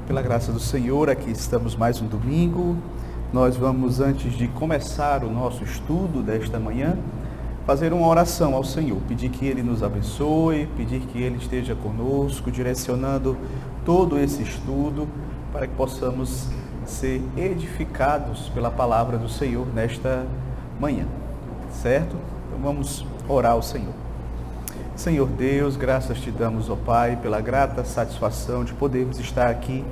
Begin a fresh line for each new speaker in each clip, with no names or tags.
Pela graça do Senhor, aqui estamos mais um domingo. Nós vamos, antes de começar o nosso estudo desta manhã, fazer uma oração ao Senhor, pedir que Ele nos abençoe, pedir que Ele esteja conosco, direcionando todo esse estudo, para que possamos ser edificados pela palavra do Senhor nesta manhã, certo? Então vamos orar ao Senhor. Senhor Deus, graças te damos, ó Pai, pela grata satisfação de podermos estar aqui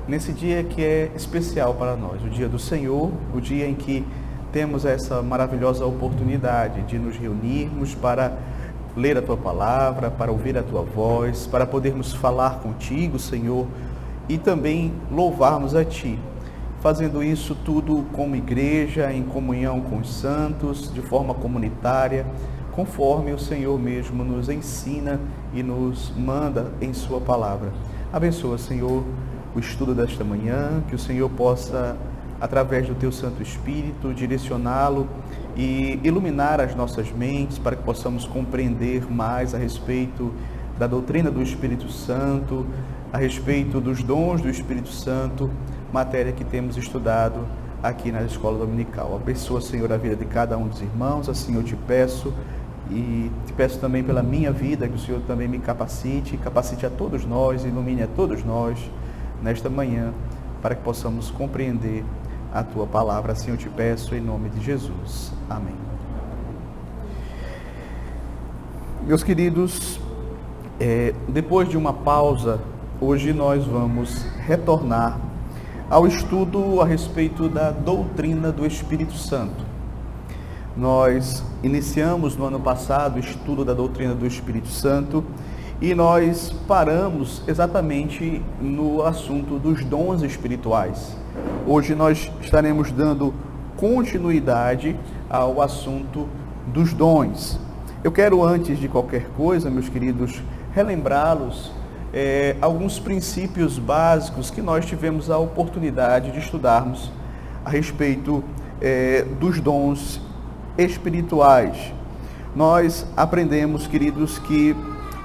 nesse dia que é especial para nós, o dia do Senhor, o dia em que temos essa maravilhosa oportunidade de nos reunirmos para ler a Tua palavra, para ouvir a Tua voz, para podermos falar contigo, Senhor, e também louvarmos a Ti, fazendo isso tudo como igreja, em comunhão com os santos, de forma comunitária, conforme o Senhor mesmo nos ensina e nos manda em Sua palavra. Abençoa, Senhor, o estudo desta manhã, que o Senhor possa, através do Teu Santo Espírito, direcioná-lo e iluminar as nossas mentes para que possamos compreender mais a respeito da doutrina do Espírito Santo, a respeito dos dons do Espírito Santo, matéria que temos estudado aqui na Escola Dominical. Abençoa, Senhor, a vida de cada um dos irmãos, assim eu te peço, e te peço também pela minha vida, que o Senhor também me capacite a todos nós, ilumine a todos nós nesta manhã, para que possamos compreender a Tua palavra. Assim eu te peço, em nome de Jesus. Amém. Meus queridos, depois de uma pausa, hoje nós vamos retornar ao estudo a respeito da doutrina do Espírito Santo. Nós iniciamos no ano passado o estudo da doutrina do Espírito Santo e nós paramos exatamente no assunto dos dons espirituais. Hoje nós estaremos dando continuidade ao assunto dos dons. Eu quero, antes de qualquer coisa, meus queridos, relembrá-los alguns princípios básicos que nós tivemos a oportunidade de estudarmos a respeito dos dons espirituais. Nós aprendemos, queridos, que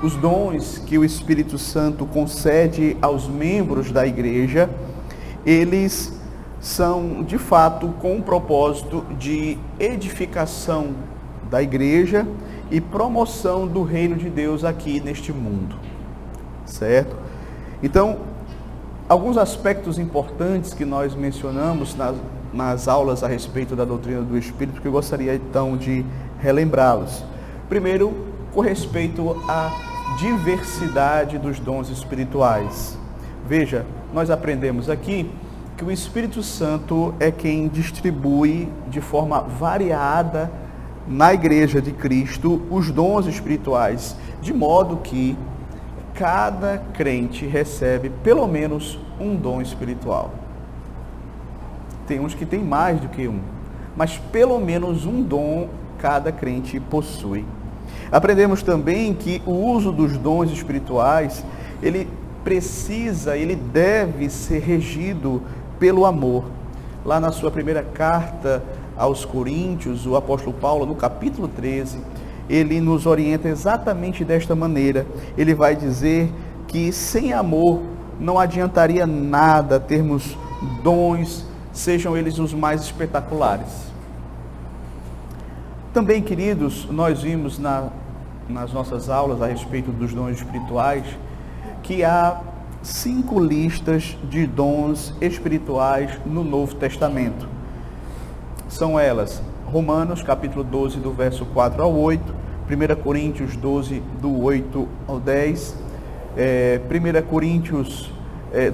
os dons que o Espírito Santo concede aos membros da igreja, eles são, de fato, com o propósito de edificação da igreja e promoção do reino de Deus aqui neste mundo, certo? Então, alguns aspectos importantes que nós mencionamos nas aulas a respeito da doutrina do Espírito, que eu gostaria então de relembrá-los. Primeiro, com respeito à diversidade dos dons espirituais. Veja, nós aprendemos aqui que o Espírito Santo é quem distribui de forma variada na Igreja de Cristo os dons espirituais, de modo que cada crente recebe pelo menos um dom espiritual. Tem uns que tem mais do que um, mas pelo menos um dom cada crente possui. Aprendemos também que o uso dos dons espirituais, ele deve ser regido pelo amor. Lá na sua primeira carta aos Coríntios, o apóstolo Paulo, no capítulo 13, ele nos orienta exatamente desta maneira. Ele vai dizer que sem amor não adiantaria nada termos dons, sejam eles os mais espetaculares. Também, queridos, nós vimos nas nossas aulas a respeito dos dons espirituais que há 5 listas de dons espirituais no Novo Testamento. São elas: Romanos, capítulo 12, do verso 4 ao 8, 1 Coríntios 12, do 8 ao 10, 1 Coríntios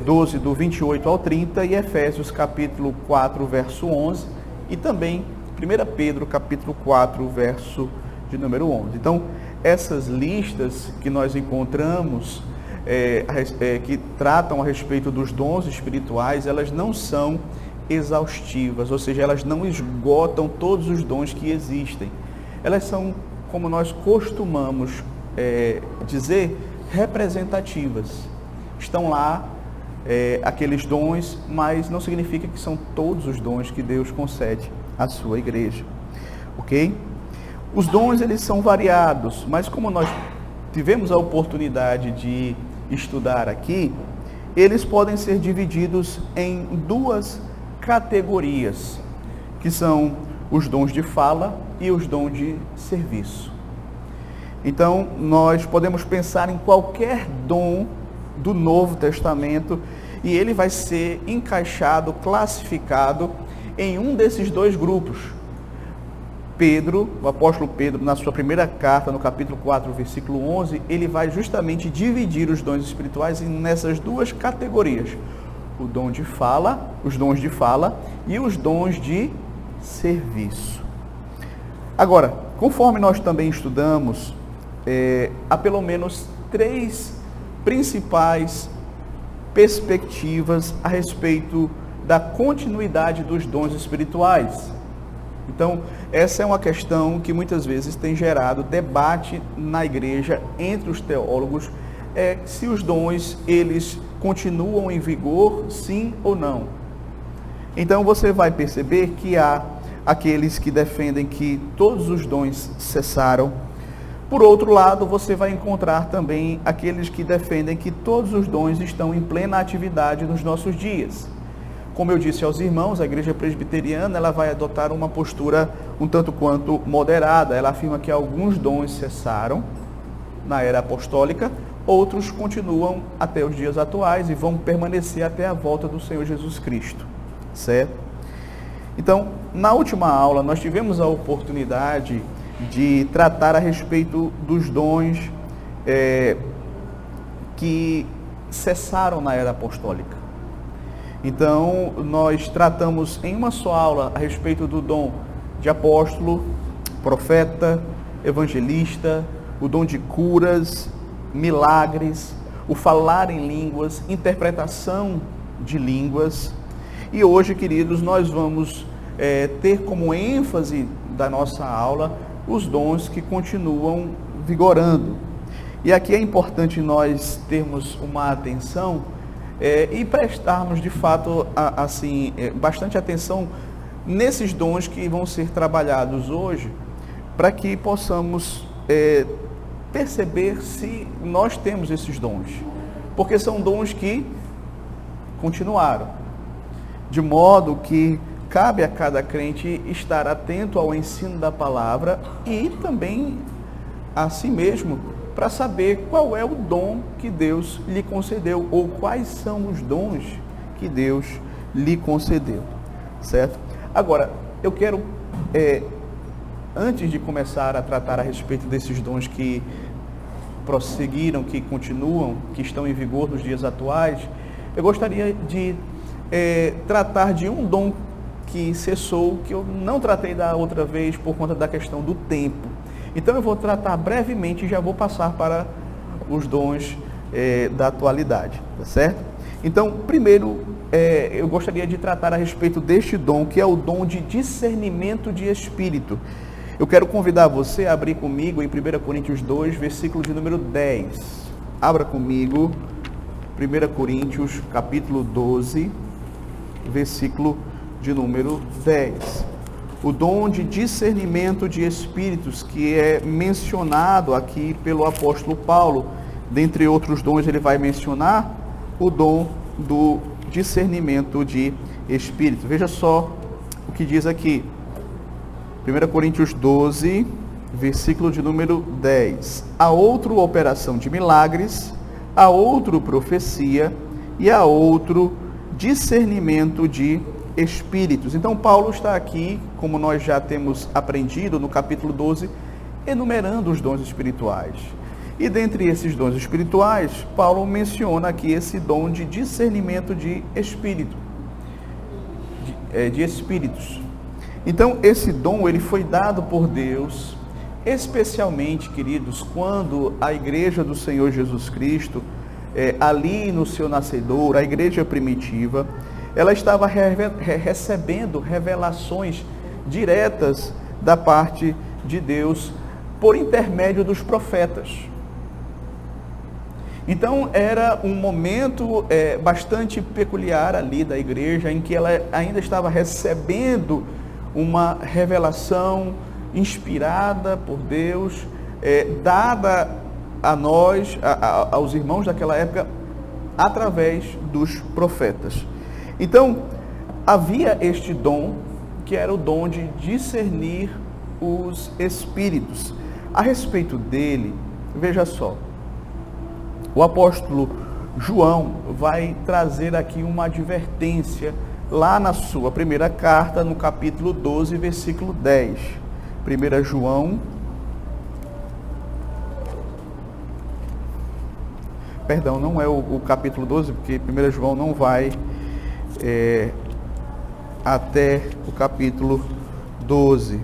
12, do 28 ao 30, e Efésios, capítulo 4, verso 11, e também 1 Pedro, capítulo 4, verso de número 11. Então, essas listas que nós encontramos, que tratam a respeito dos dons espirituais, elas não são exaustivas, ou seja, elas não esgotam todos os dons que existem. Elas são, como nós costumamos dizer, representativas. Estão lá aqueles dons, mas não significa que são todos os dons que Deus concede à sua igreja, ok? Os dons, eles são variados, mas como nós tivemos a oportunidade de estudar aqui, eles podem ser divididos em duas categorias, que são os dons de fala e os dons de serviço. Então, nós podemos pensar em qualquer dom do Novo Testamento e ele vai ser encaixado, classificado em um desses dois grupos. Pedro, o apóstolo Pedro, na sua primeira carta, no capítulo 4, versículo 11, ele vai justamente dividir os dons espirituais nessas duas categorias. O dom de fala, os dons de fala e os dons de serviço. Agora, conforme nós também estudamos, há pelo menos 3 principais perspectivas a respeito da continuidade dos dons espirituais. Então, essa é uma questão que muitas vezes tem gerado debate na igreja entre os teólogos, se os dons, eles continuam em vigor, sim ou não. Então, você vai perceber que há aqueles que defendem que todos os dons cessaram. Por outro lado, você vai encontrar também aqueles que defendem que todos os dons estão em plena atividade nos nossos dias. Como eu disse aos irmãos, a igreja presbiteriana ela vai adotar uma postura um tanto quanto moderada. Ela afirma que alguns dons cessaram na era apostólica, outros continuam até os dias atuais e vão permanecer até a volta do Senhor Jesus Cristo, certo? Então, na última aula, nós tivemos a oportunidade de tratar a respeito dos dons que cessaram na era apostólica. Então, nós tratamos em uma só aula a respeito do dom de apóstolo, profeta, evangelista, o dom de curas, milagres, o falar em línguas, interpretação de línguas. E hoje, queridos, nós vamos ter como ênfase da nossa aula os dons que continuam vigorando. E aqui é importante nós termos uma atenção e prestarmos de fato bastante atenção nesses dons que vão ser trabalhados hoje, para que possamos perceber se nós temos esses dons, porque são dons que continuaram, de modo que cabe a cada crente estar atento ao ensino da palavra e também a si mesmo, para saber qual é o dom que Deus lhe concedeu, ou quais são os dons que Deus lhe concedeu, certo? Agora, eu quero, antes de começar a tratar a respeito desses dons que prosseguiram, que continuam, que estão em vigor nos dias atuais, eu gostaria de tratar de um dom que cessou, que eu não tratei da outra vez por conta da questão do tempo. Então eu vou tratar brevemente e já vou passar para os dons da atualidade, tá certo? Então, primeiro, eu gostaria de tratar a respeito deste dom, que é o dom de discernimento de espírito. Eu quero convidar você a abrir comigo em 1 Coríntios 2, versículo de número 10. Abra comigo, 1 Coríntios, capítulo 12, versículo de número 10. O dom de discernimento de espíritos, que é mencionado aqui pelo apóstolo Paulo. Dentre outros dons, ele vai mencionar o dom do discernimento de espíritos. Veja só o que diz aqui. 1 Coríntios 12, versículo de número 10. Há outro operação de milagres, há outro profecia e há outro discernimento de espíritos. Então, Paulo está aqui, como nós já temos aprendido no capítulo 12, enumerando os dons espirituais. E dentre esses dons espirituais, Paulo menciona aqui esse dom de discernimento de espírito, de espíritos. Então, esse dom, ele foi dado por Deus, especialmente, queridos, quando a igreja do Senhor Jesus Cristo, ali no seu nascedouro, a igreja primitiva, ela estava recebendo revelações diretas da parte de Deus por intermédio dos profetas. Então, era um momento bastante peculiar ali da igreja, em que ela ainda estava recebendo uma revelação inspirada por Deus, dada a nós, aos irmãos daquela época, através dos profetas. Então, havia este dom, que era o dom de discernir os espíritos. A respeito dele, veja só, o apóstolo João vai trazer aqui uma advertência lá na sua primeira carta, no capítulo 12, versículo 10. 1 João, perdão, não é o capítulo 12, porque 1 João não vai até o capítulo 12.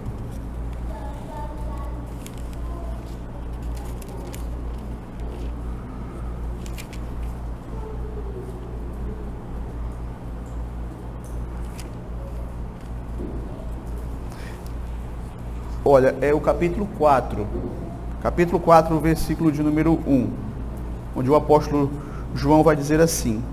Olha, é o capítulo 4. Capítulo 4, versículo de número 1. Onde o apóstolo João vai dizer assim: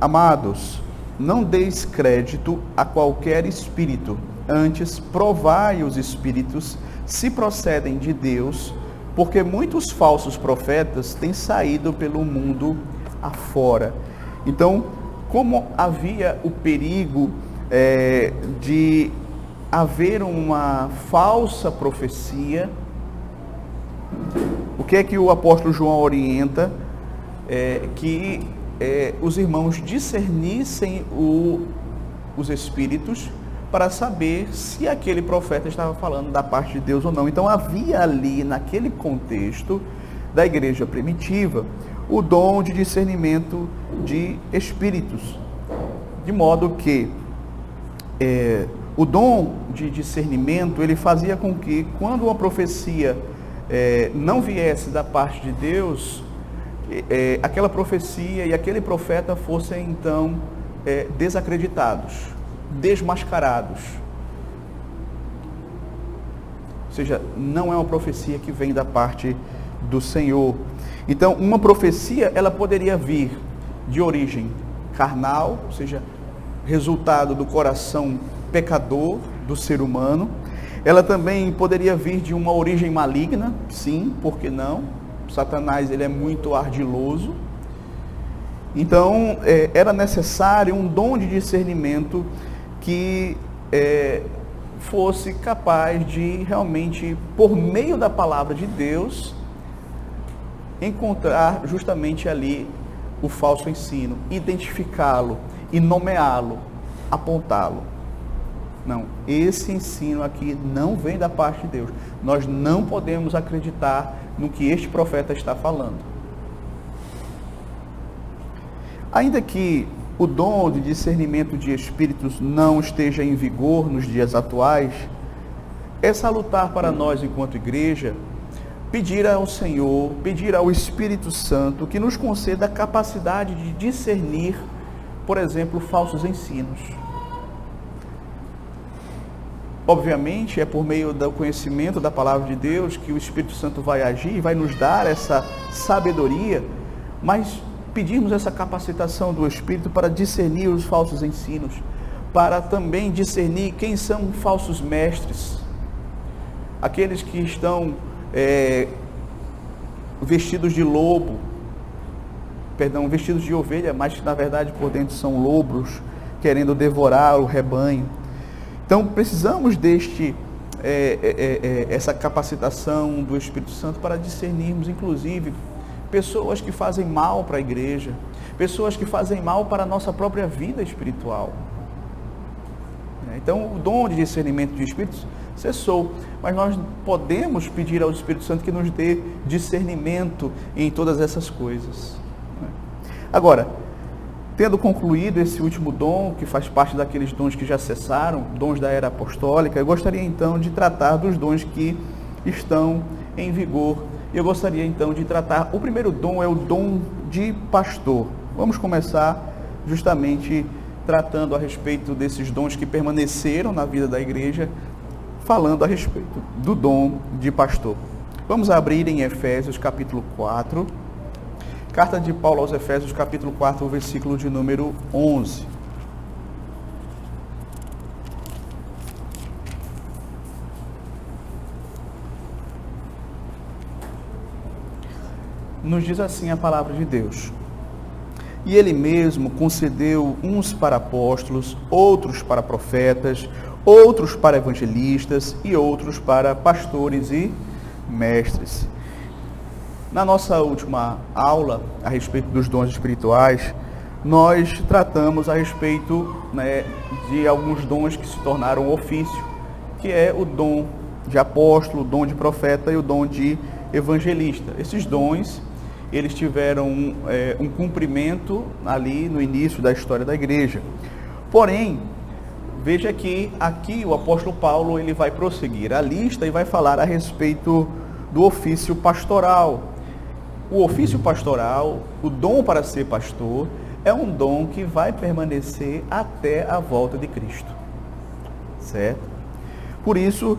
Amados, não deis crédito a qualquer espírito, antes provai os espíritos se procedem de Deus, porque muitos falsos profetas têm saído pelo mundo afora. Então, como havia o perigo de haver uma falsa profecia, o que é que o apóstolo João orienta? Que os irmãos discernissem os espíritos para saber se aquele profeta estava falando da parte de Deus ou não. Então havia ali, naquele contexto da igreja primitiva, o dom de discernimento de espíritos, de modo que o dom de discernimento, ele fazia com que, quando uma profecia não viesse da parte de Deus, aquela profecia e aquele profeta fossem, então, desacreditados, desmascarados. Ou seja, não é uma profecia que vem da parte do Senhor. Então, uma profecia, ela poderia vir de origem carnal, ou seja, resultado do coração pecador do ser humano. Ela também poderia vir de uma origem maligna, sim, por que não? Satanás, ele é muito ardiloso. Então, era necessário um dom de discernimento que fosse capaz de realmente, por meio da palavra de Deus, encontrar justamente ali o falso ensino, identificá-lo e nomeá-lo, apontá-lo. Não, esse ensino aqui não vem da parte de Deus. Nós não podemos acreditar no que este profeta está falando. Ainda que o dom de discernimento de espíritos não esteja em vigor nos dias atuais, é salutar para nós, enquanto igreja, pedir ao Senhor, pedir ao Espírito Santo que nos conceda a capacidade de discernir, por exemplo, falsos ensinos. Obviamente, é por meio do conhecimento da palavra de Deus que o Espírito Santo vai agir e vai nos dar essa sabedoria, mas pedirmos essa capacitação do Espírito para discernir os falsos ensinos, para também discernir quem são falsos mestres, aqueles que estão vestidos de lobo, vestidos de ovelha, mas que na verdade por dentro são lobos, querendo devorar o rebanho. Então precisamos essa capacitação do Espírito Santo para discernirmos, inclusive, pessoas que fazem mal para a igreja, pessoas que fazem mal para a nossa própria vida espiritual. Então, o dom de discernimento de espíritos cessou, mas nós podemos pedir ao Espírito Santo que nos dê discernimento em todas essas coisas. Agora, tendo concluído esse último dom, que faz parte daqueles dons que já cessaram, dons da era apostólica, eu gostaria então de tratar dos dons que estão em vigor. Eu gostaria então de tratar, o primeiro dom é o dom de pastor. Vamos começar justamente tratando a respeito desses dons que permaneceram na vida da igreja, falando a respeito do dom de pastor. Vamos abrir em Efésios capítulo 4, carta de Paulo aos Efésios capítulo 4, versículo de número 11. nos diz assim a palavra de Deus: e ele mesmo concedeu uns para apóstolos, outros para profetas, outros para evangelistas e outros para pastores e mestres. Na nossa última aula a respeito dos dons espirituais, nós tratamos a respeito, de alguns dons que se tornaram ofício, que é o dom de apóstolo, o dom de profeta e o dom de evangelista. Esses dons, eles tiveram um cumprimento ali no início da história da igreja. Porém, veja que aqui o apóstolo Paulo ele vai prosseguir a lista e vai falar a respeito do ofício pastoral. O ofício pastoral, o dom para ser pastor, é um dom que vai permanecer até a volta de Cristo, certo? Por isso,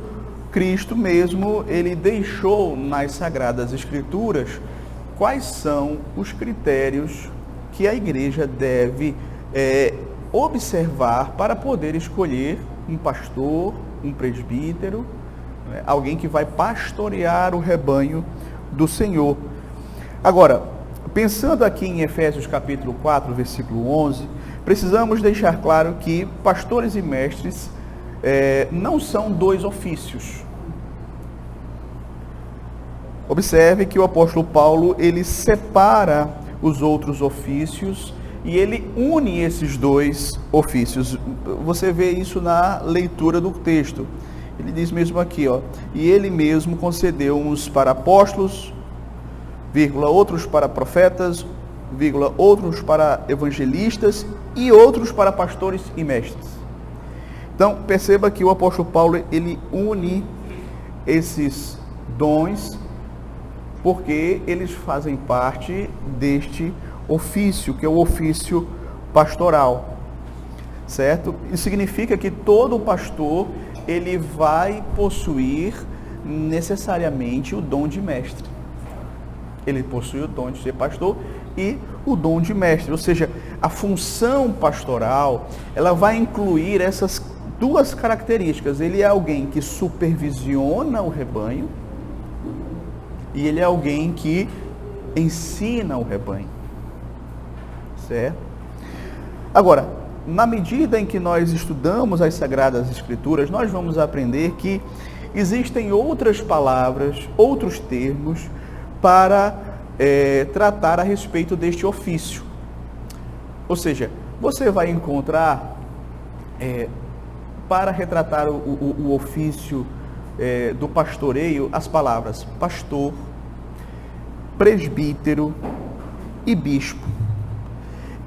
Cristo mesmo, ele deixou nas Sagradas Escrituras quais são os critérios que a igreja deve observar para poder escolher um pastor, um presbítero, alguém que vai pastorear o rebanho do Senhor. Agora, pensando aqui em Efésios capítulo 4, versículo 11, precisamos deixar claro que pastores e mestres não são dois ofícios. Observe que o apóstolo Paulo, ele separa os outros ofícios e ele une esses dois ofícios. Você vê isso na leitura do texto. Ele diz mesmo aqui, e ele mesmo concedeu uns para apóstolos, outros para profetas, outros para evangelistas e outros para pastores e mestres. Então, perceba que o apóstolo Paulo, ele une esses dons porque eles fazem parte deste ofício, que é o ofício pastoral, certo? Isso significa que todo pastor, ele vai possuir necessariamente o dom de mestre. Ele possui o dom de ser pastor e o dom de mestre, ou seja, a função pastoral, ela vai incluir essas duas características. Ele é alguém que supervisiona o rebanho e ele é alguém que ensina o rebanho, certo? Agora, na medida em que nós estudamos as Sagradas Escrituras, nós vamos aprender que existem outras palavras, outros termos para tratar a respeito deste ofício. Ou seja, você vai encontrar, para retratar o ofício do pastoreio, as palavras pastor, presbítero e bispo.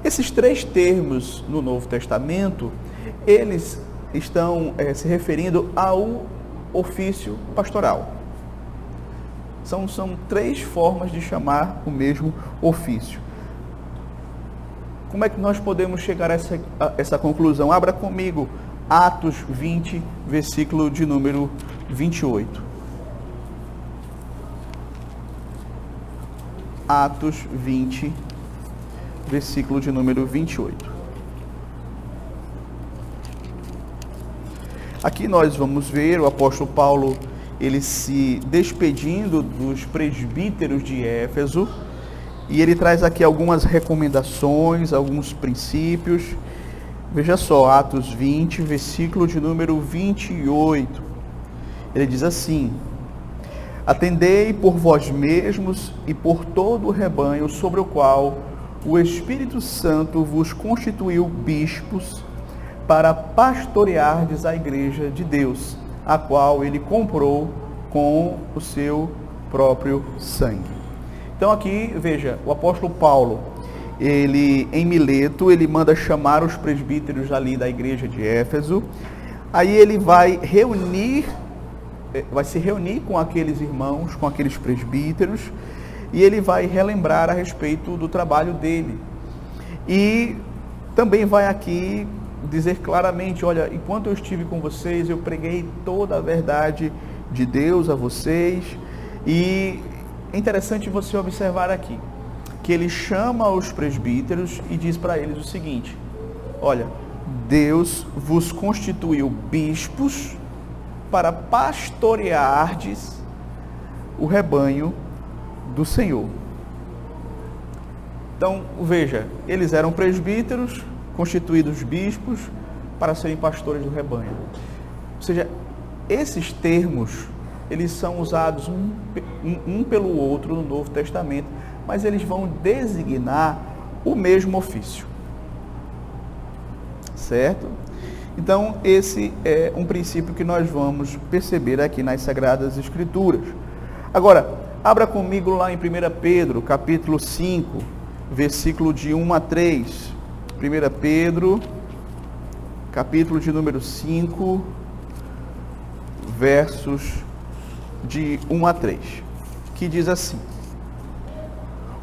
Esses três termos no Novo Testamento, eles estão se referindo ao ofício pastoral. São três formas de chamar o mesmo ofício. Como é que nós podemos chegar a essa conclusão? Abra comigo Atos 20, versículo de número 28. Atos 20, versículo de número 28. Aqui nós vamos ver o apóstolo Paulo, ele se despedindo dos presbíteros de Éfeso, e ele traz aqui algumas recomendações, alguns princípios. Veja só, Atos 20, versículo de número 28. Ele diz assim: atendei por vós mesmos e por todo o rebanho sobre o qual o Espírito Santo vos constituiu bispos para pastoreardes a igreja de Deus, a qual ele comprou com o seu próprio sangue. Então aqui, veja, o apóstolo Paulo, ele em Mileto, ele manda chamar os presbíteros ali da igreja de Éfeso. Aí ele vai se reunir com aqueles irmãos, com aqueles presbíteros, e ele vai relembrar a respeito do trabalho dele. E também vai aqui dizer claramente: olha, enquanto eu estive com vocês, eu preguei toda a verdade de Deus a vocês. E é interessante você observar aqui que ele chama os presbíteros e diz para eles o seguinte: olha, Deus vos constituiu bispos para pastoreardes o rebanho do Senhor. Então, veja, eles eram presbíteros, constituídos bispos, para serem pastores do rebanho. Ou seja, esses termos, eles são usados um pelo outro no Novo Testamento, mas eles vão designar o mesmo ofício. Certo? Então, esse é um princípio que nós vamos perceber aqui nas Sagradas Escrituras. Agora, abra comigo lá em 1 Pedro, capítulo 5, versículo de 1 a 3. 1 Pedro, capítulo de número 5, versos de 1 a 3, que diz assim: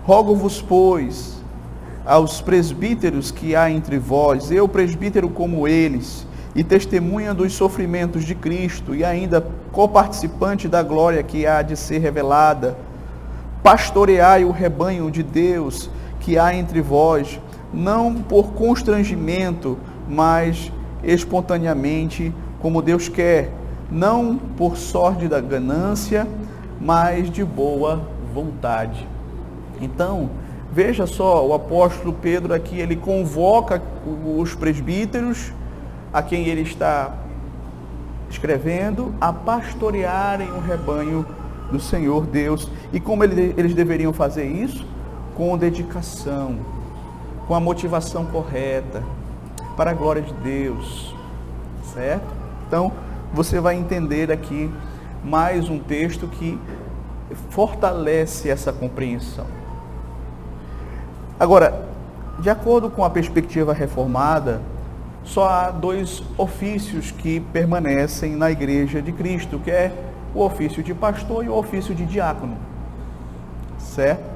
Rogo-vos, pois, aos presbíteros que há entre vós, eu presbítero como eles, e testemunha dos sofrimentos de Cristo, e ainda coparticipante da glória que há de ser revelada, pastoreai o rebanho de Deus que há entre vós, não por constrangimento, mas espontaneamente, como Deus quer, não por sorte da ganância, mas de boa vontade. Então, veja só, o apóstolo Pedro aqui, ele convoca os presbíteros, a quem ele está escrevendo, a pastorearem o rebanho do Senhor Deus. E como eles deveriam fazer isso? Com dedicação, com a motivação correta, para a glória de Deus, certo? Então, você vai entender aqui mais um texto que fortalece essa compreensão. Agora, de acordo com a perspectiva reformada, só há dois ofícios que permanecem na Igreja de Cristo, que é o ofício de pastor e o ofício de diácono, certo?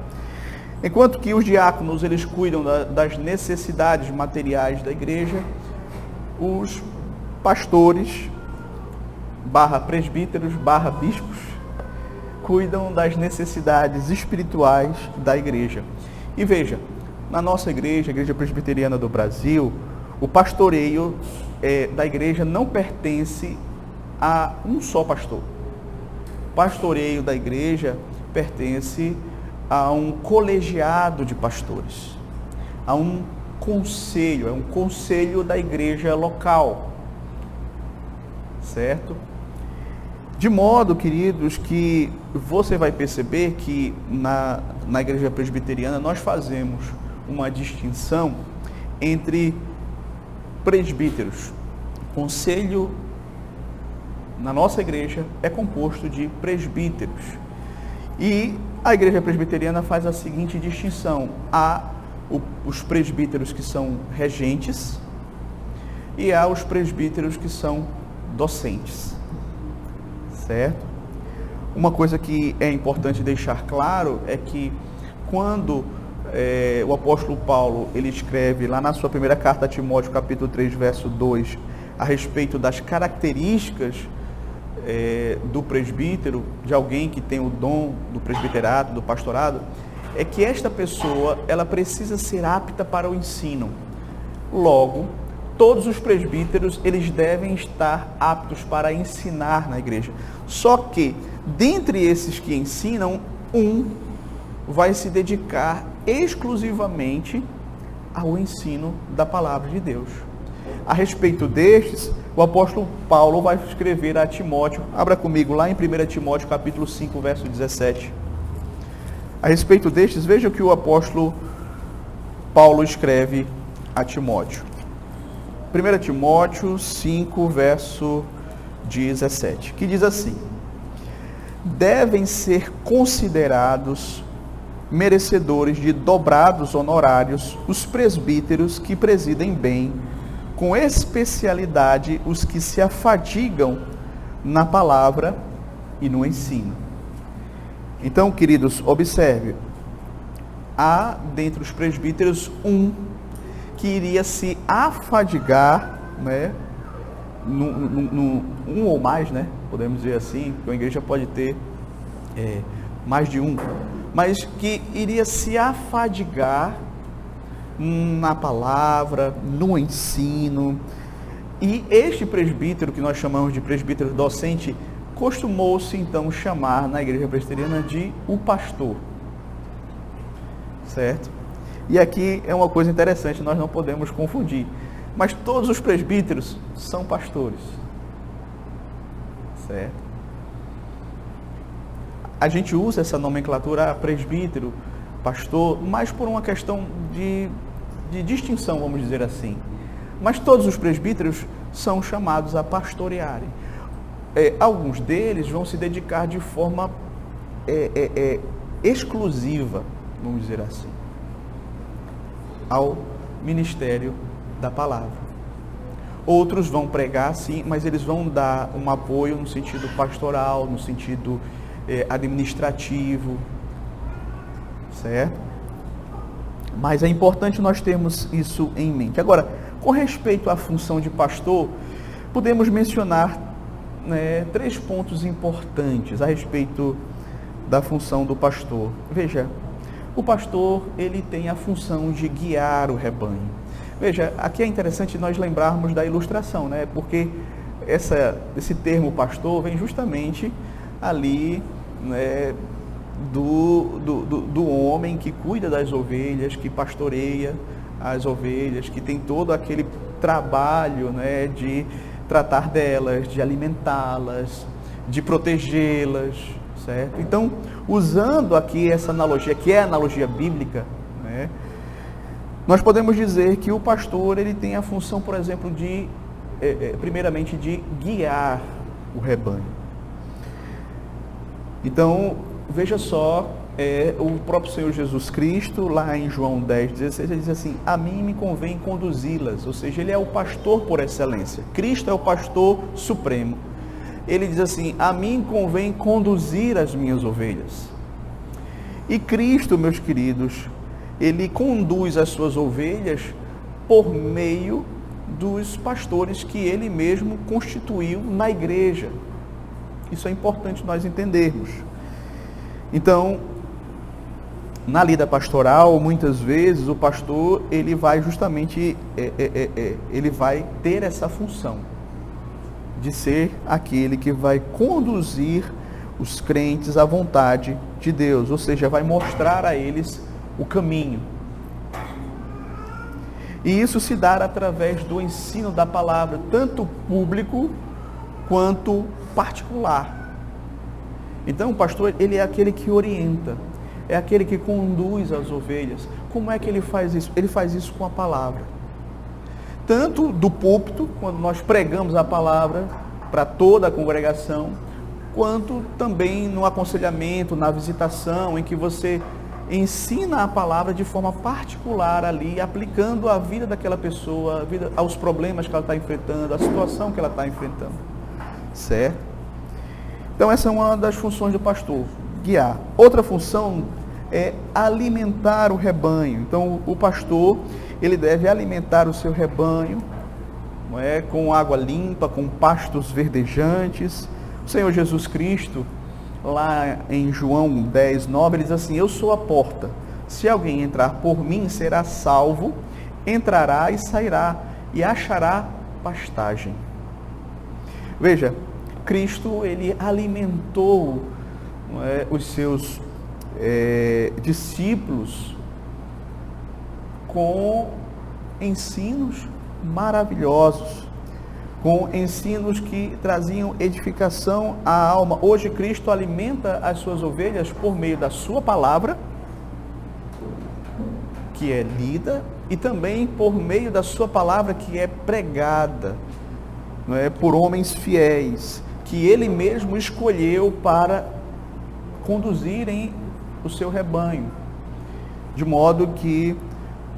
Enquanto que os diáconos, eles cuidam das necessidades materiais da igreja, os pastores, presbíteros, bispos, cuidam das necessidades espirituais da igreja. E veja, na nossa igreja, a Igreja Presbiteriana do Brasil, o pastoreio da igreja não pertence a um só pastor. O pastoreio da igreja pertence a um colegiado de pastores, a um conselho, é um conselho da igreja local, certo? De modo, queridos, que você vai perceber que na igreja presbiteriana nós fazemos uma distinção entre presbíteros. O conselho na nossa igreja é composto de presbíteros. E a igreja presbiteriana faz a seguinte distinção: há os presbíteros que são regentes e há os presbíteros que são docentes, certo? Uma coisa que é importante deixar claro é que quando o apóstolo Paulo, ele escreve lá na sua primeira carta a Timóteo, capítulo 3, verso 2, a respeito das características do presbítero, de alguém que tem o dom do presbiterato, do pastorado, é que esta pessoa, ela precisa ser apta para o ensino. Logo, todos os presbíteros, eles devem estar aptos para ensinar na igreja. Só que, dentre esses que ensinam, um vai se dedicar exclusivamente ao ensino da palavra de Deus. A respeito destes, o apóstolo Paulo vai escrever a Timóteo, abra comigo lá em 1 Timóteo capítulo 5, verso 17. A respeito destes, veja o que o apóstolo Paulo escreve a Timóteo. 1 Timóteo 5, verso 17, que diz assim: devem ser considerados merecedores de dobrados honorários os presbíteros que presidem bem, com especialidade os que se afadigam na palavra e no ensino. Então, queridos, observe, há dentre os presbíteros um que iria se afadigar, né, um ou mais, né, podemos dizer assim, que a igreja pode ter mais de um, mas que iria se afadigar na palavra, no ensino. E este presbítero, que nós chamamos de presbítero docente, costumou-se então chamar na igreja presbiteriana de o pastor, certo? E aqui é uma coisa interessante, nós não podemos confundir. Mas todos os presbíteros são pastores. Certo? A gente usa essa nomenclatura presbítero, pastor, mais por uma questão de distinção, vamos dizer assim. Mas todos os presbíteros são chamados a pastorearem. Alguns deles vão se dedicar de forma exclusiva, vamos dizer assim, ao ministério da palavra. Outros vão pregar, sim, mas eles vão dar um apoio no sentido pastoral, no sentido administrativo, certo? Mas é importante nós termos isso em mente. Agora, com respeito à função de pastor, podemos mencionar 3 pontos importantes a respeito da função do pastor. Veja, o pastor, ele tem a função de guiar o rebanho. Veja, aqui é interessante nós lembrarmos da ilustração, né? Porque esse termo pastor vem justamente ali, né, do homem que cuida das ovelhas, que pastoreia as ovelhas, que tem todo aquele trabalho, né, de tratar delas, de alimentá-las, de protegê-las, certo? Então, usando aqui essa analogia, que é a analogia bíblica, né, nós podemos dizer que o pastor, ele tem a função, por exemplo, de, primeiramente, de guiar o rebanho. Então, veja só, o próprio Senhor Jesus Cristo, lá em João 10,16, ele diz assim: a mim me convém conduzi-las, ou seja, ele é o pastor por excelência. Cristo é o pastor supremo. Ele diz assim: a mim convém conduzir as minhas ovelhas. E Cristo, meus queridos, ele conduz as suas ovelhas por meio dos pastores que ele mesmo constituiu na igreja. Isso é importante nós entendermos. Então, na lida pastoral, muitas vezes o pastor, ele vai justamente, ele vai ter essa função de ser aquele que vai conduzir os crentes à vontade de Deus, ou seja, vai mostrar a eles o caminho. E isso se dá através do ensino da palavra, tanto público quanto particular. Então, o pastor, ele é aquele que orienta, é aquele que conduz as ovelhas. Como é que ele faz isso? Ele faz isso com a palavra. Tanto do púlpito, quando nós pregamos a palavra para toda a congregação, quanto também no aconselhamento, na visitação, em que você ensina a palavra de forma particular ali, aplicando a vida daquela pessoa, aos problemas que ela está enfrentando, a situação que ela está enfrentando. Certo? Então essa é uma das funções do pastor, guiar. Outra função é alimentar o rebanho. Então o pastor, ele deve alimentar o seu rebanho, não é, com água limpa, com pastos verdejantes. O Senhor Jesus Cristo, lá em João 10:9, ele diz assim: eu sou a porta, se alguém entrar por mim será salvo, entrará e sairá e achará pastagem. Veja, Cristo, ele alimentou, não é, os seus discípulos com ensinos maravilhosos, com ensinos que traziam edificação à alma. Hoje Cristo alimenta as suas ovelhas por meio da sua palavra, que é lida, e também por meio da sua palavra que é pregada, não é, por homens fiéis, que ele mesmo escolheu para conduzirem o seu rebanho. De modo que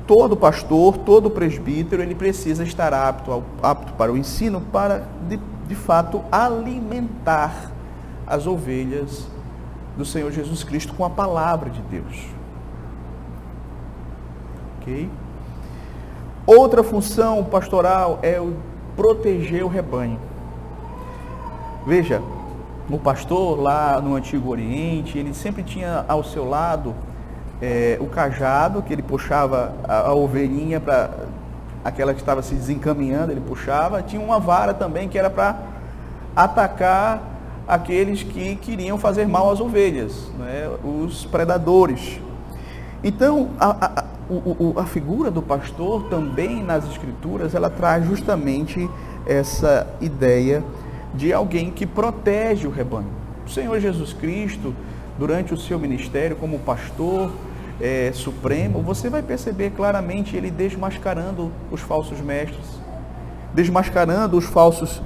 todo pastor, todo presbítero, ele precisa estar apto para o ensino, para, de fato, alimentar as ovelhas do Senhor Jesus Cristo com a palavra de Deus. Ok? Outra função pastoral é o proteger o rebanho. Veja, o pastor lá no Antigo Oriente, ele sempre tinha ao seu lado o cajado, que ele puxava a ovelhinha para aquela que estava se desencaminhando, ele puxava. Tinha uma vara também que era para atacar aqueles que queriam fazer mal às ovelhas, né? Os predadores. Então, a figura do pastor também nas Escrituras, ela traz justamente essa ideia de alguém que protege o rebanho. O Senhor Jesus Cristo, durante o seu ministério como pastor supremo, você vai perceber claramente ele desmascarando os falsos mestres, desmascarando os falsos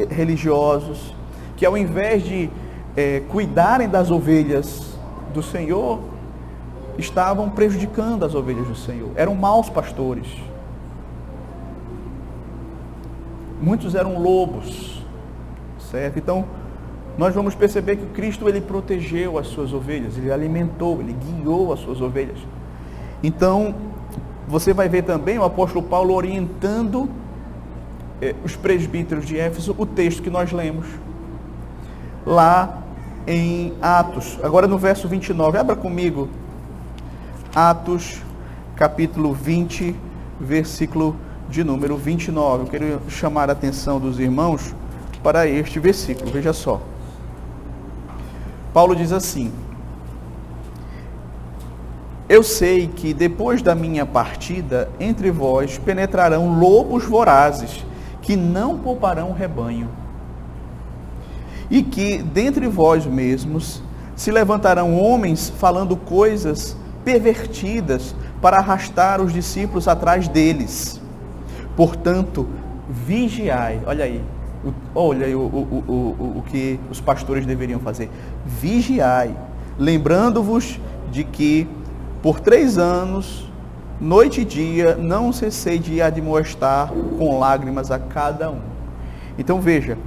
religiosos, que ao invés de cuidarem das ovelhas do Senhor, estavam prejudicando as ovelhas do Senhor. Eram maus pastores. Muitos eram lobos, certo? Então, nós vamos perceber que Cristo, ele protegeu as suas ovelhas, ele alimentou, ele guiou as suas ovelhas. Então, você vai ver também o apóstolo Paulo orientando os presbíteros de Éfeso, o texto que nós lemos lá em Atos. Agora no verso 29, abra comigo Atos, capítulo 20, versículo de número 29. Eu quero chamar a atenção dos irmãos para este versículo. Veja só. Paulo diz assim: eu sei que depois da minha partida, entre vós penetrarão lobos vorazes, que não pouparão o rebanho. E que dentre vós mesmos se levantarão homens falando coisas pervertidas para arrastar os discípulos atrás deles. Portanto, vigiai. Olha aí o que os pastores deveriam fazer. Vigiai, lembrando-vos de que por 3 anos, noite e dia, não cessei de admoestar com lágrimas a cada um. Então veja,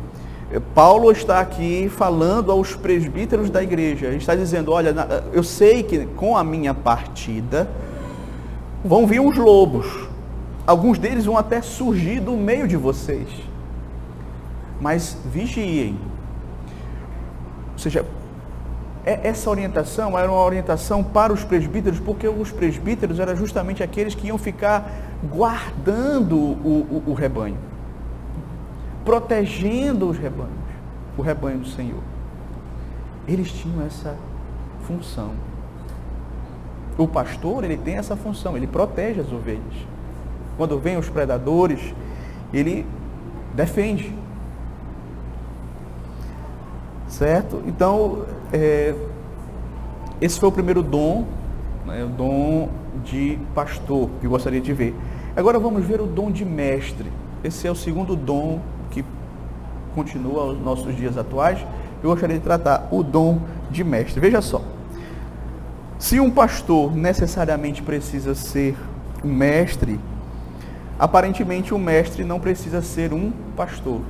Paulo está aqui falando aos presbíteros da igreja. Ele está dizendo: olha, eu sei que com a minha partida vão vir uns lobos. Alguns deles vão até surgir do meio de vocês. Mas vigiem. Ou seja, essa orientação era uma orientação para os presbíteros, porque os presbíteros eram justamente aqueles que iam ficar guardando o rebanho, protegendo os rebanhos, o rebanho do Senhor. Eles tinham essa função. O pastor, ele tem essa função, ele protege as ovelhas. Quando vêm os predadores, ele defende. Certo? Então, esse foi o primeiro dom, o dom de pastor, que eu gostaria de ver. Agora vamos ver o dom de mestre. Esse é o segundo dom que continua aos nossos dias atuais. Eu gostaria de tratar o dom de mestre. Veja só, se um pastor necessariamente precisa ser um mestre, aparentemente o mestre não precisa ser um pastor.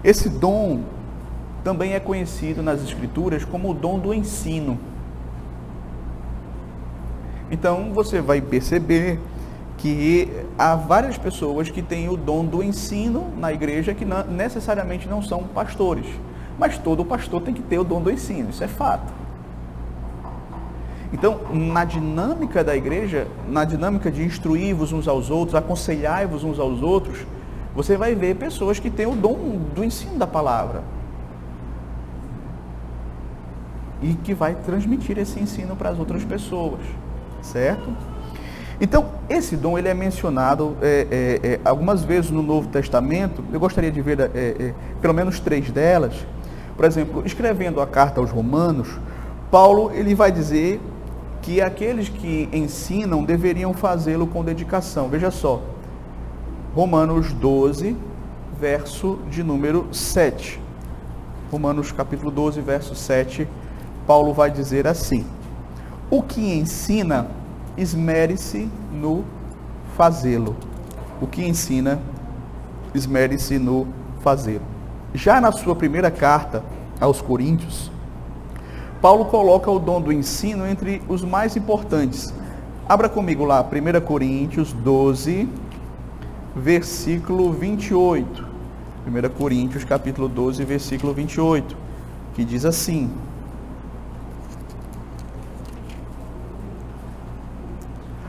Esse dom também é conhecido nas Escrituras como o dom do ensino. Então você vai perceber que há várias pessoas que têm o dom do ensino na igreja que necessariamente não são pastores. Mas todo pastor tem que ter o dom do ensino, isso é fato. Então, na dinâmica da igreja, na dinâmica de instruir-vos uns aos outros, aconselhai-vos uns aos outros, você vai ver pessoas que têm o dom do ensino da palavra. E que vai transmitir esse ensino para as outras pessoas, certo? Então, esse dom, ele é mencionado algumas vezes no Novo Testamento. Eu gostaria de ver pelo menos 3 delas. Por exemplo, escrevendo a carta aos Romanos, Paulo, ele vai dizer que aqueles que ensinam deveriam fazê-lo com dedicação. Veja só, Romanos 12, verso de número 7. Romanos capítulo 12, verso 7. Paulo vai dizer assim: o que ensina, esmere-se no fazê-lo. O que ensina, esmere-se no fazê-lo. Já na sua primeira carta aos Coríntios, Paulo coloca o dom do ensino entre os mais importantes. Abra comigo lá, 1 Coríntios 12, versículo 28. 1 Coríntios capítulo 12, versículo 28, que diz assim: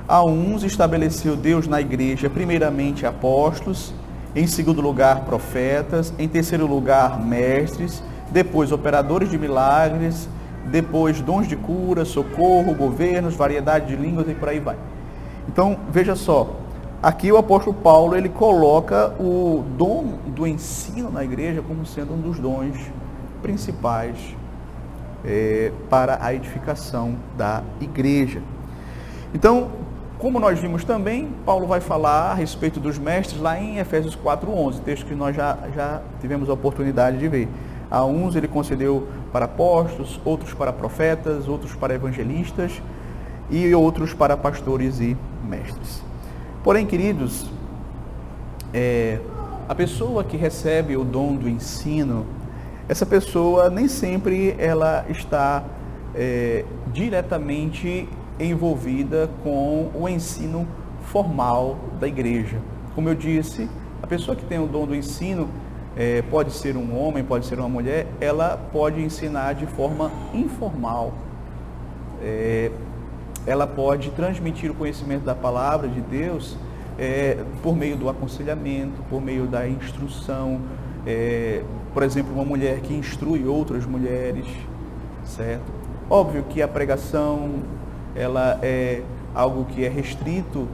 a uns estabeleceu Deus na igreja, primeiramente apóstolos, em segundo lugar profetas, em terceiro lugar mestres, depois operadores de milagres, depois dons de cura, socorro, governos, variedade de línguas e por aí vai. Então, veja só, aqui o apóstolo Paulo, ele coloca o dom do ensino na igreja como sendo um dos dons principais para a edificação da igreja. Então, como nós vimos também, Paulo vai falar a respeito dos mestres lá em Efésios 4:11, texto que nós já tivemos a oportunidade de ver. A uns ele concedeu para apóstolos, outros para profetas, outros para evangelistas e outros para pastores e mestres. Porém, queridos, a pessoa que recebe o dom do ensino, essa pessoa nem sempre ela está diretamente envolvida com o ensino formal da igreja. Como eu disse, a pessoa que tem o dom do ensino, pode ser um homem, pode ser uma mulher, ela pode ensinar de forma informal. Ela pode transmitir o conhecimento da palavra de Deus por meio do aconselhamento, por meio da instrução. Por exemplo, uma mulher que instrui outras mulheres, certo? Óbvio que a pregação, ela é algo que é restrito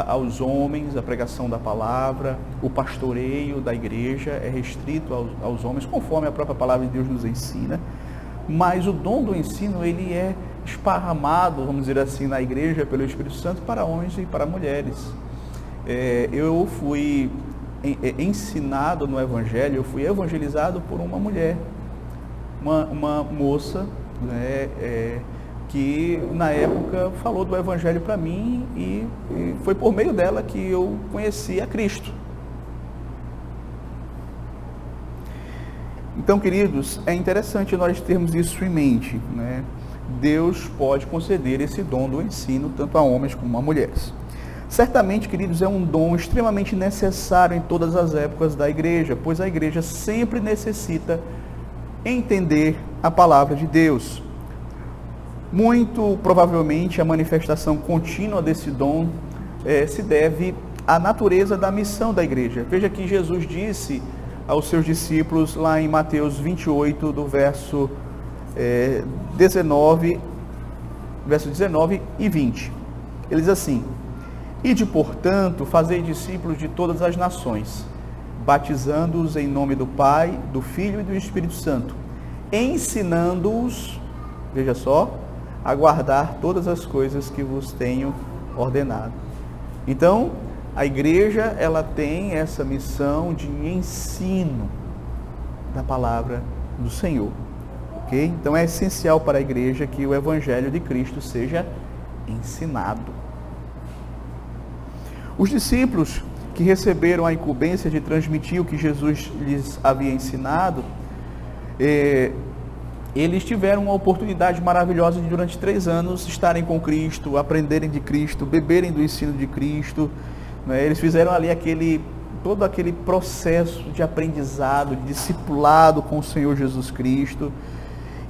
aos homens, a pregação da palavra, o pastoreio da igreja é restrito aos homens, conforme a própria palavra de Deus nos ensina. Mas o dom do ensino, ele é esparramado, vamos dizer assim, na igreja pelo Espírito Santo para homens e para mulheres. Eu fui ensinado no Evangelho, eu fui evangelizado por uma mulher, uma moça, que na época falou do Evangelho para mim e foi por meio dela que eu conheci a Cristo. Então, queridos, é interessante nós termos isso em mente, né? Deus pode conceder esse dom do ensino tanto a homens como a mulheres. Certamente, queridos, é um dom extremamente necessário em todas as épocas da igreja, pois a igreja sempre necessita entender a palavra de Deus. Muito provavelmente a manifestação contínua desse dom se deve à natureza da missão da igreja. Veja que Jesus disse aos seus discípulos lá em Mateus 28, do verso 19 e 20. Ele diz assim: Ide, portanto, fazei discípulos de todas as nações, batizando-os em nome do Pai, do Filho e do Espírito Santo, ensinando-os, veja só, a guardar todas as coisas que vos tenho ordenado. Então, a igreja, ela tem essa missão de ensino da palavra do Senhor, ok? Então, é essencial para a igreja que o Evangelho de Cristo seja ensinado. Os discípulos que receberam a incumbência de transmitir o que Jesus lhes havia ensinado, eles tiveram uma oportunidade maravilhosa de, durante 3 anos, estarem com Cristo, aprenderem de Cristo, beberem do ensino de Cristo, né? Eles fizeram ali todo aquele processo de aprendizado, de discipulado com o Senhor Jesus Cristo,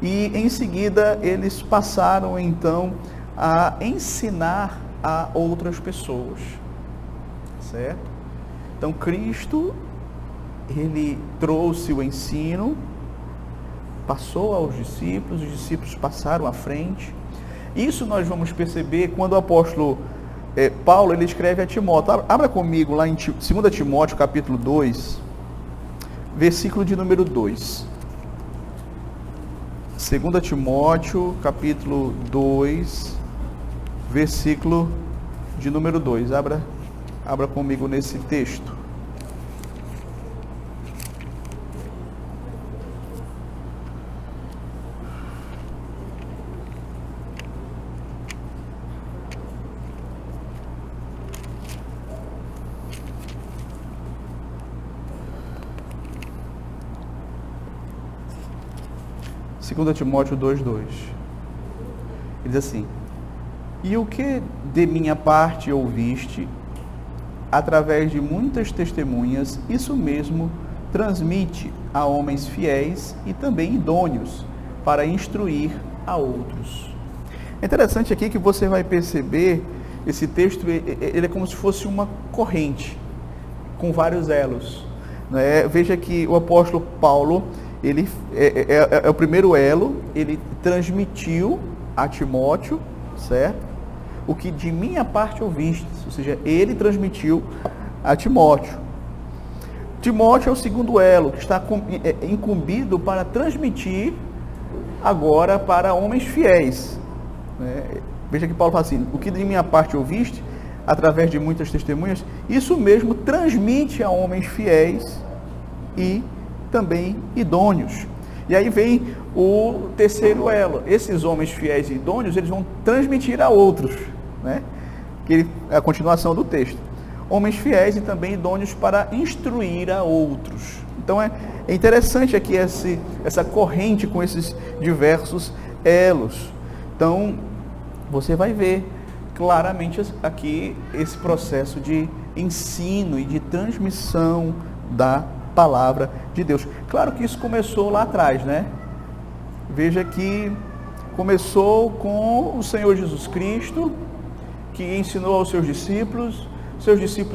e em seguida eles passaram então a ensinar a outras pessoas, certo? Então Cristo, ele trouxe o ensino, passou aos discípulos, os discípulos passaram à frente. Isso nós vamos perceber quando o apóstolo Paulo, ele escreve a Timóteo. Abra comigo lá em 2 Timóteo, capítulo 2, versículo de número 2. 2 Timóteo, capítulo 2, versículo de número 2. Abra comigo nesse texto. Segunda Timóteo 2:2. Ele diz assim: E o que de minha parte ouviste, através de muitas testemunhas, isso mesmo transmite a homens fiéis e também idôneos, para instruir a outros. É interessante aqui que você vai perceber, esse texto, ele é como se fosse uma corrente, com vários elos, né? Veja que o apóstolo Paulo, ele é o primeiro elo, ele transmitiu a Timóteo, certo? O que de minha parte ouviste, ou seja, ele transmitiu a Timóteo. Timóteo é o segundo elo, que está incumbido para transmitir agora para homens fiéis. Veja que Paulo fala assim, o que de minha parte ouviste, através de muitas testemunhas, isso mesmo transmite a homens fiéis e também idôneos. E aí vem o terceiro elo. Esses homens fiéis e idôneos, eles vão transmitir a outros, né? Que é a continuação do texto. Homens fiéis e também idôneos para instruir a outros. Então é interessante aqui essa corrente com esses diversos elos. Então você vai ver claramente aqui esse processo de ensino e de transmissão da palavra de Deus. Claro que isso começou lá atrás, né? Veja que começou com o Senhor Jesus Cristo, que ensinou aos seus discípulos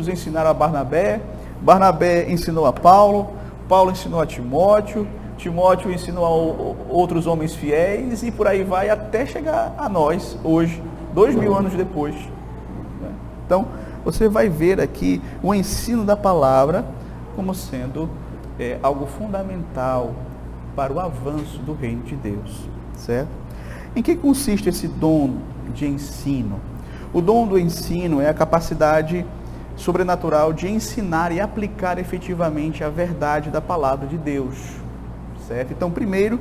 ensinaram a Barnabé, Barnabé ensinou a Paulo, Paulo ensinou a Timóteo, Timóteo ensinou a outros homens fiéis e por aí vai até chegar a nós hoje, 2000 anos depois. Então, você vai ver aqui o ensino da palavra como sendo algo fundamental para o avanço do reino de Deus, certo? Em que consiste esse dom de ensino? O dom do ensino é a capacidade sobrenatural de ensinar e aplicar efetivamente a verdade da palavra de Deus, certo? Então, primeiro,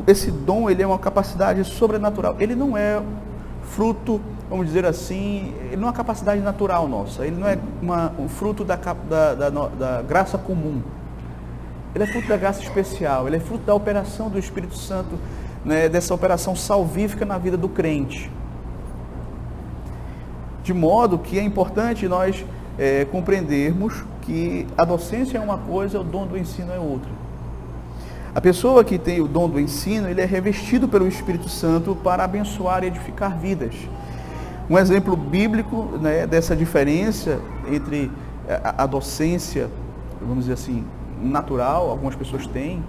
esse dom ele é uma capacidade sobrenatural. Ele não é fruto, vamos dizer assim, ele não é uma capacidade natural nossa. Ele não é um fruto da graça comum. Ele é fruto da graça especial. Ele é fruto da operação do Espírito Santo, né, dessa operação salvífica na vida do crente. De modo que é importante nós compreendermos que a docência é uma coisa, o dom do ensino é outra. A pessoa que tem o dom do ensino, ele é revestido pelo Espírito Santo para abençoar e edificar vidas. Um exemplo bíblico, né, dessa diferença entre a docência, vamos dizer assim, natural, algumas pessoas têm,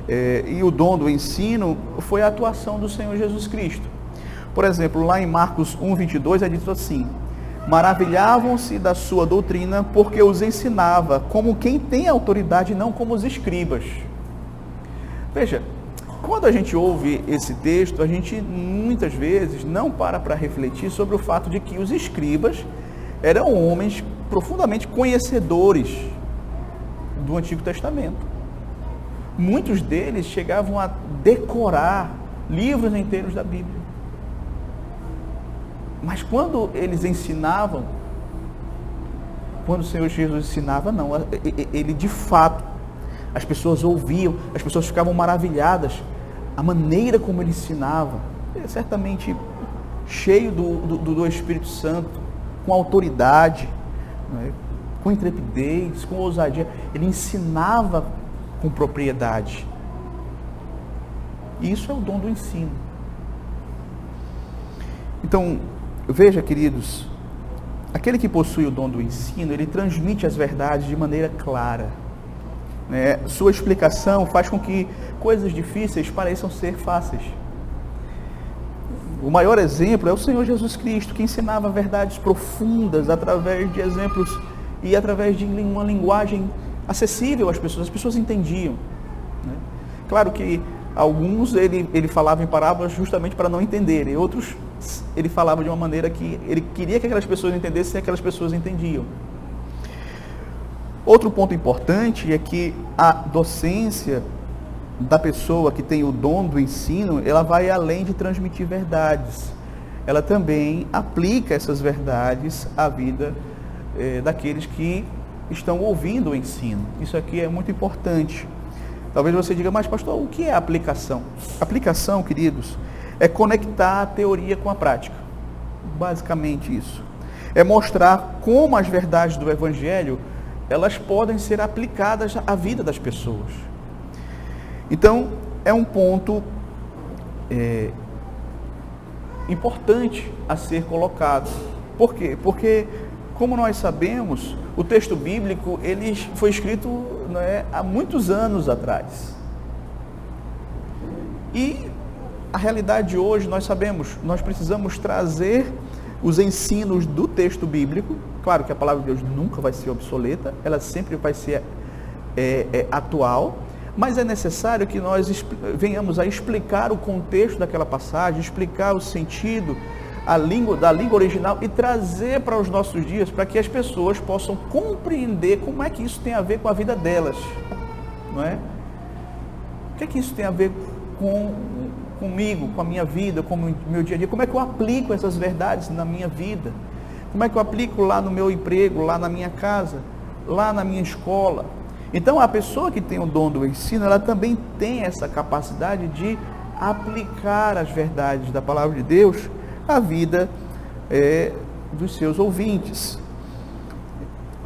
e o dom do ensino, foi a atuação do Senhor Jesus Cristo. Por exemplo, lá em Marcos 1:22 é dito assim: maravilhavam-se da sua doutrina, porque os ensinava como quem tem autoridade, não como os escribas. Veja, quando a gente ouve esse texto, a gente muitas vezes não para refletir sobre o fato de que os escribas eram homens profundamente conhecedores do Antigo Testamento. Muitos deles chegavam a decorar livros inteiros da Bíblia. Mas quando eles ensinavam, quando o Senhor Jesus ensinava, não, ele de fato, as pessoas ouviam, as pessoas ficavam maravilhadas, a maneira como ele ensinava, certamente cheio do Espírito Santo, com autoridade, né, com intrepidez, com ousadia, ele ensinava com propriedade. Isso é o dom do ensino. Então, veja, queridos, aquele que possui o dom do ensino, ele transmite as verdades de maneira clara, né? Sua explicação faz com que coisas difíceis pareçam ser fáceis. O maior exemplo é o Senhor Jesus Cristo, que ensinava verdades profundas através de exemplos e através de uma linguagem acessível às pessoas entendiam, né? Claro que alguns ele falava em parábolas justamente para não entenderem, outros ele falava de uma maneira que ele queria que aquelas pessoas entendessem e aquelas pessoas entendiam. Outro ponto importante é que a docência da pessoa que tem o dom do ensino, ela vai além de transmitir verdades. Ela também aplica essas verdades à vida daqueles que estão ouvindo o ensino. Isso aqui é muito importante. Talvez você diga, mas pastor, o que é aplicação? Aplicação, queridos, é conectar a teoria com a prática. Basicamente isso. É mostrar como as verdades do Evangelho, elas podem ser aplicadas à vida das pessoas. Então, é um ponto importante a ser colocado. Por quê? Porque, como nós sabemos, o texto bíblico ele foi escrito, né, há muitos anos atrás. E a realidade de hoje, nós sabemos, nós precisamos trazer os ensinos do texto bíblico. Claro que a palavra de Deus nunca vai ser obsoleta, ela sempre vai ser atual, mas é necessário que nós venhamos a explicar o contexto daquela passagem, explicar o sentido da língua original e trazer para os nossos dias, para que as pessoas possam compreender como é que isso tem a ver com a vida delas, não é? O que é que isso tem a ver comigo, com a minha vida, com o meu dia a dia? Como é que eu aplico essas verdades na minha vida? Como é que eu aplico lá no meu emprego, lá na minha casa, lá na minha escola? Então, a pessoa que tem o dom do ensino, ela também tem essa capacidade de aplicar as verdades da palavra de Deus à vida dos seus ouvintes.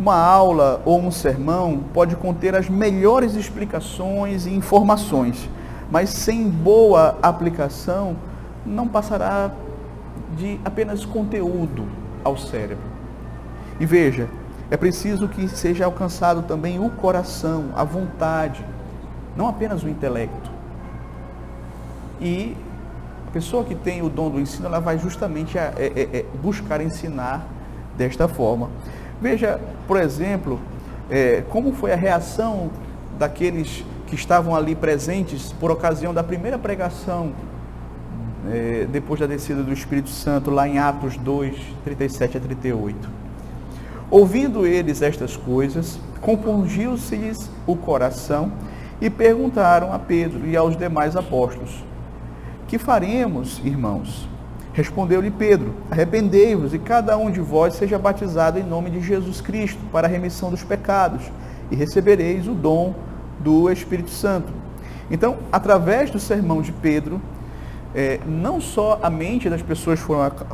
Uma aula ou um sermão pode conter as melhores explicações e informações, mas sem boa aplicação, não passará de apenas conteúdo ao cérebro. E veja, é preciso que seja alcançado também o coração, a vontade, não apenas o intelecto. E a pessoa que tem o dom do ensino, ela vai justamente buscar ensinar desta forma. Veja, por exemplo, como foi a reação daqueles que estavam ali presentes por ocasião da primeira pregação, depois da descida do Espírito Santo, lá em Atos 2, 37 a 38. Ouvindo eles estas coisas, compungiu-se-lhes o coração e perguntaram a Pedro e aos demais apóstolos: que faremos, irmãos? Respondeu-lhe Pedro: arrependei-vos e cada um de vós seja batizado em nome de Jesus Cristo para a remissão dos pecados e recebereis o dom do Espírito Santo. Então, através do sermão de Pedro, não só a mente das pessoas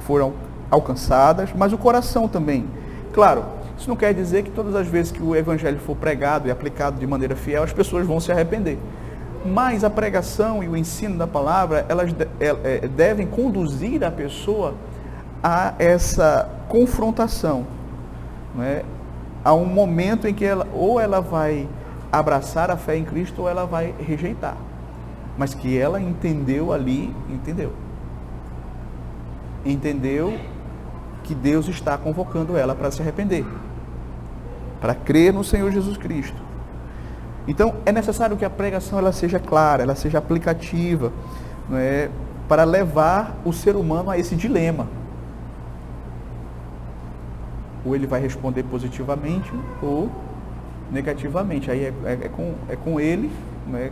foram alcançadas, mas o coração também. Claro, isso não quer dizer que todas as vezes que o evangelho for pregado e aplicado de maneira fiel, as pessoas vão se arrepender. Mas a pregação e o ensino da palavra, elas devem conduzir a pessoa a essa confrontação, não é? A um momento em que ela vai abraçar a fé em Cristo ou ela vai rejeitar. Mas que ela entendeu que Deus está convocando ela para se arrepender, para crer no Senhor Jesus Cristo. Então, é necessário que a pregação ela seja clara, ela seja aplicativa, não é? Para levar o ser humano a esse dilema. Ou ele vai responder positivamente ou negativamente. Aí é com ele, não é?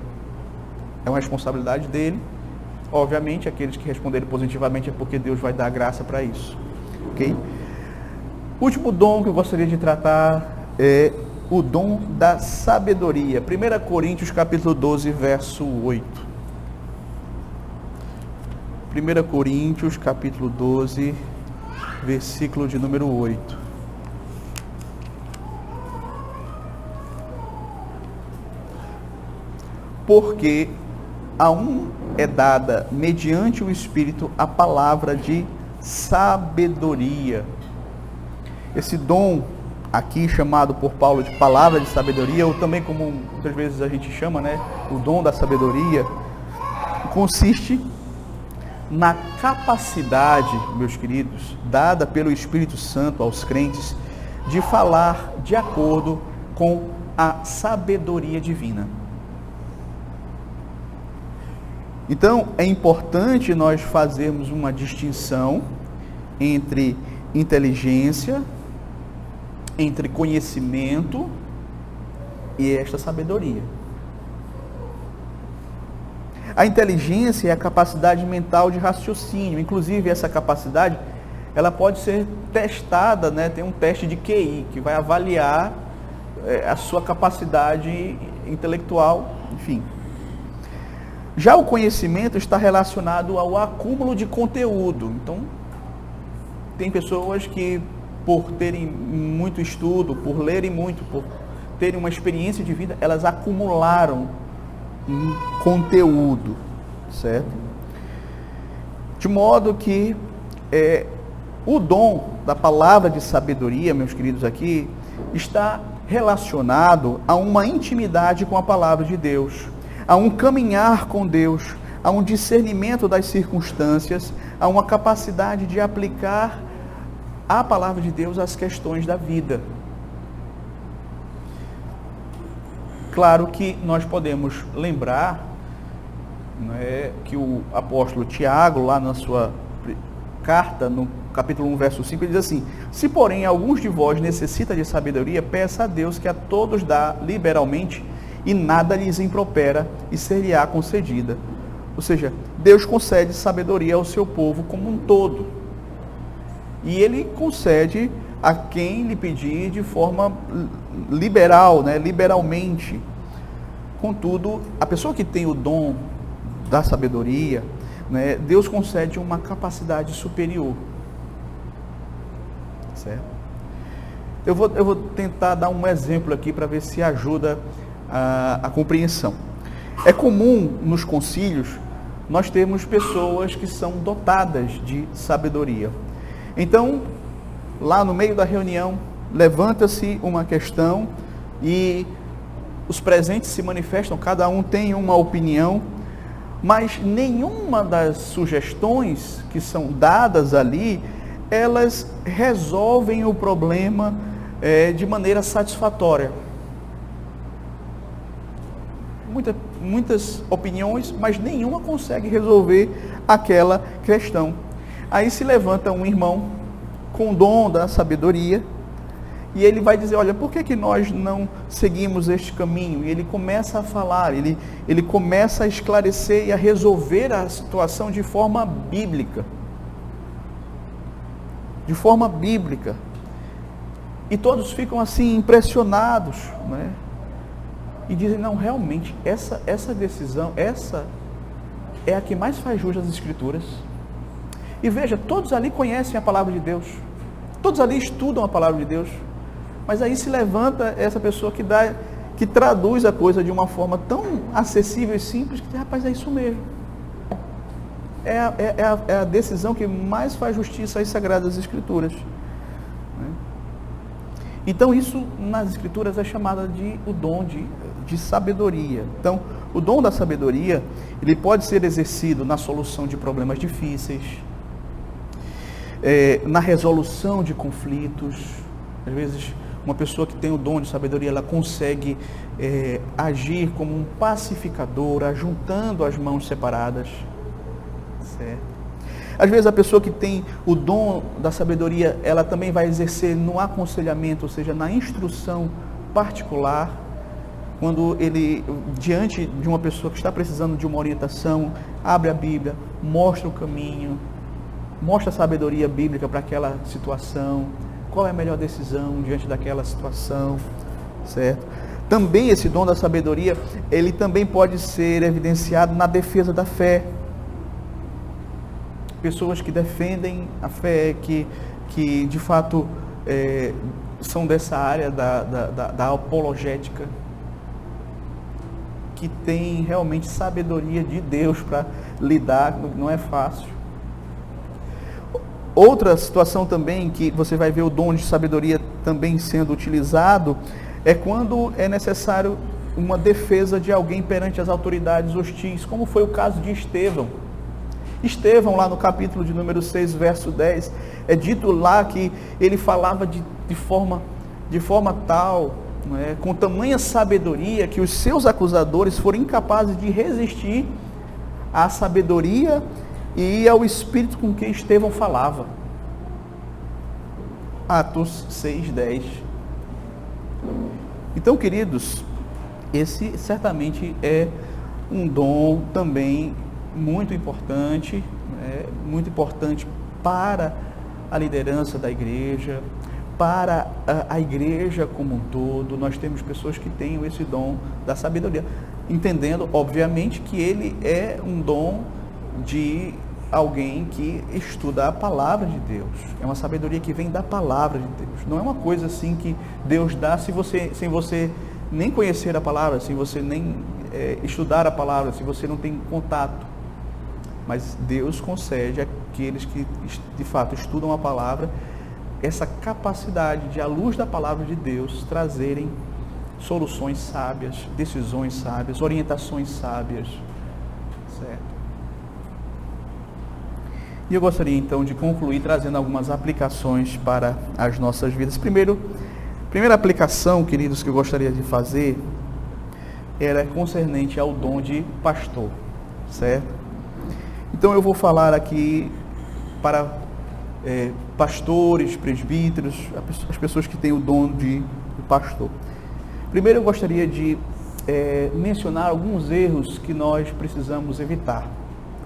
É uma responsabilidade dele. Obviamente, aqueles que responderem positivamente é porque Deus vai dar graça para isso. Ok? O último dom que eu gostaria de tratar é o dom da sabedoria. 1 Coríntios capítulo 12, verso 8. 1 Coríntios capítulo 12, versículo de número 8. Porque a um é dada, mediante o Espírito, a palavra de sabedoria. Esse dom aqui chamado por Paulo de palavra de sabedoria, ou também como muitas vezes a gente chama, né, o dom da sabedoria, consiste na capacidade, meus queridos, dada pelo Espírito Santo aos crentes, de falar de acordo com a sabedoria divina. Então, é importante nós fazermos uma distinção entre inteligência, entre conhecimento e esta sabedoria. A inteligência é a capacidade mental de raciocínio. Inclusive, essa capacidade, ela pode ser testada, né? Tem um teste de QI, que vai avaliar a sua capacidade intelectual, enfim. Já o conhecimento está relacionado ao acúmulo de conteúdo. Então, tem pessoas que, por terem muito estudo, por lerem muito, por terem uma experiência de vida, elas acumularam um conteúdo, certo? De modo que o dom da palavra de sabedoria, meus queridos aqui, está relacionado a uma intimidade com a palavra de Deus, a um caminhar com Deus, a um discernimento das circunstâncias, a uma capacidade de aplicar a palavra de Deus às questões da vida. Claro que nós podemos lembrar, né, que o apóstolo Tiago, lá na sua carta, no capítulo 1, verso 5, ele diz assim: se porém alguns de vós necessita de sabedoria, peça a Deus, que a todos dá liberalmente, e nada lhes impropera, e ser-lhe-á concedida. Ou seja, Deus concede sabedoria ao seu povo como um todo. E Ele concede a quem lhe pedir de forma liberal, né, liberalmente. Contudo, a pessoa que tem o dom da sabedoria, né, Deus concede uma capacidade superior. Certo? Eu vou tentar dar um exemplo aqui para ver se ajuda a compreensão. É comum nos concílios nós termos pessoas que são dotadas de sabedoria. Então, lá no meio da reunião, levanta-se uma questão e os presentes se manifestam, cada um tem uma opinião, mas nenhuma das sugestões que são dadas ali, elas resolvem o problema de maneira satisfatória. Muitas opiniões, mas nenhuma consegue resolver aquela questão. Aí se levanta um irmão com o dom da sabedoria e ele vai dizer: olha, por que nós não seguimos este caminho? E ele começa a falar, ele começa a esclarecer e a resolver a situação de forma bíblica. De forma bíblica. E todos ficam assim impressionados, né? E dizem: não, realmente, essa decisão, essa é a que mais faz jus às Escrituras. E veja, todos ali conhecem a palavra de Deus, todos ali estudam a palavra de Deus, mas aí se levanta essa pessoa que traduz a coisa de uma forma tão acessível e simples, que diz: rapaz, é isso mesmo. É a decisão que mais faz justiça às Sagradas Escrituras. Então isso nas Escrituras é chamado de o dom de sabedoria. Então, o dom da sabedoria, ele pode ser exercido na solução de problemas difíceis, na resolução de conflitos. Às vezes, uma pessoa que tem o dom de sabedoria, ela consegue agir como um pacificador, ajuntando as mãos separadas. Certo? Às vezes a pessoa que tem o dom da sabedoria, ela também vai exercer no aconselhamento, ou seja, na instrução particular, quando ele, diante de uma pessoa que está precisando de uma orientação, abre a Bíblia, mostra o caminho, mostra a sabedoria bíblica para aquela situação, qual é a melhor decisão diante daquela situação, certo? Também esse dom da sabedoria, ele também pode ser evidenciado na defesa da fé. Pessoas que defendem a fé, que de fato são dessa área da apologética, que tem realmente sabedoria de Deus para lidar, não é fácil. Outra situação também que você vai ver o dom de sabedoria também sendo utilizado é quando é necessário uma defesa de alguém perante as autoridades hostis, como foi o caso de Estevão. Estevão, lá no capítulo de número 6, verso 10, é dito lá que ele falava de forma tal, com tamanha sabedoria, que os seus acusadores foram incapazes de resistir à sabedoria e ao espírito com que Estevão falava. Atos 6, 10. Então, queridos, esse certamente é um dom também muito importante para a liderança da igreja, para a igreja como um todo. Nós temos pessoas que têm esse dom da sabedoria, entendendo, obviamente, que ele é um dom de alguém que estuda a palavra de Deus. É uma sabedoria que vem da palavra de Deus. Não é uma coisa assim que Deus dá sem você nem conhecer a palavra, sem você nem estudar a palavra, se você não tem contato. Mas Deus concede àqueles que de fato estudam a palavra essa capacidade de, à luz da palavra de Deus, trazerem soluções sábias, decisões sábias, orientações sábias, certo? E eu gostaria então de concluir trazendo algumas aplicações para as nossas vidas. Primeira aplicação, queridos, que eu gostaria de fazer era concernente ao dom de pastor, certo? Então eu vou falar aqui para pastores, presbíteros, as pessoas que têm o dom de pastor. Primeiro eu gostaria de mencionar alguns erros que nós precisamos evitar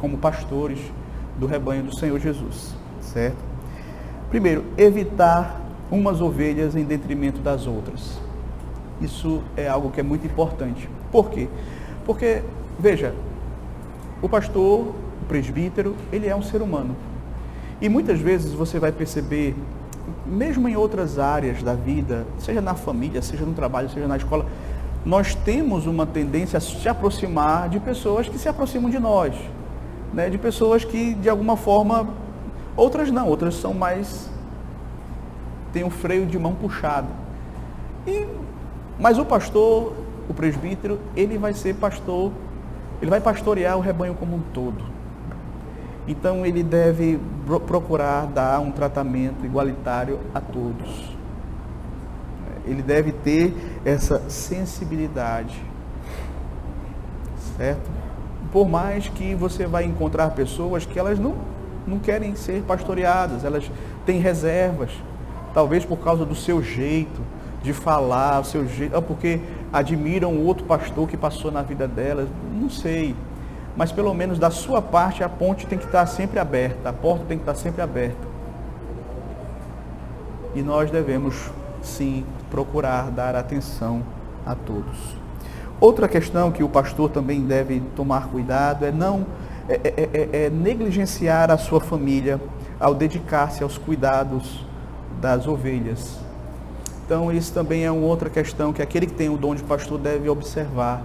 como pastores do rebanho do Senhor Jesus, certo? Primeiro, evitar umas ovelhas em detrimento das outras. Isso é algo que é muito importante. Por quê? Porque, veja, o pastor, o presbítero, ele é um ser humano. E muitas vezes você vai perceber, mesmo em outras áreas da vida, seja na família, seja no trabalho, seja na escola, nós temos uma tendência a se aproximar de pessoas que se aproximam de nós, né? De pessoas que, de alguma forma, outras não, outras são mais, tem um freio de mão puxado. Mas o pastor, o presbítero, ele vai ser pastor, ele vai pastorear o rebanho como um todo. Então ele deve procurar dar um tratamento igualitário a todos. Ele deve ter essa sensibilidade, certo? Por mais que você vai encontrar pessoas que elas não querem ser pastoreadas, elas têm reservas, talvez por causa do seu jeito de falar, o seu jeito, porque admiram outro pastor que passou na vida delas, não sei. Mas pelo menos da sua parte a ponte tem que estar sempre aberta, a porta tem que estar sempre aberta. E nós devemos, sim, procurar dar atenção a todos. Outra questão que o pastor também deve tomar cuidado é negligenciar a sua família ao dedicar-se aos cuidados das ovelhas. Então isso também é uma outra questão que aquele que tem o dom de pastor deve observar.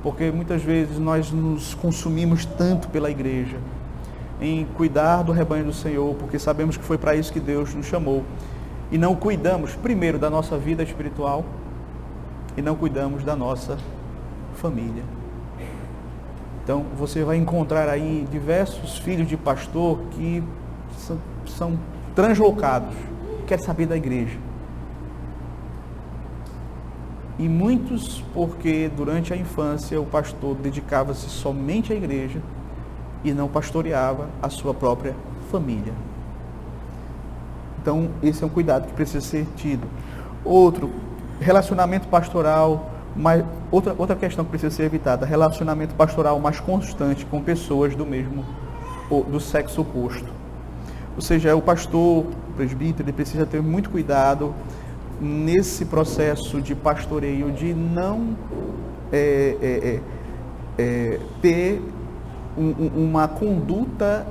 Porque muitas vezes nós nos consumimos tanto pela igreja, em cuidar do rebanho do Senhor, porque sabemos que foi para isso que Deus nos chamou. E não cuidamos, primeiro, da nossa vida espiritual, e não cuidamos da nossa família. Então, você vai encontrar aí diversos filhos de pastor que são translocados, querem saber da igreja. E muitos porque durante a infância o pastor dedicava-se somente à igreja e não pastoreava a sua própria família. Então esse é um cuidado que precisa ser tido. Outro, relacionamento pastoral, outra questão que precisa ser evitada, relacionamento pastoral mais constante com pessoas do sexo oposto. Ou seja, o pastor, o presbítero, ele precisa ter muito cuidado nesse processo de pastoreio, de não ter uma conduta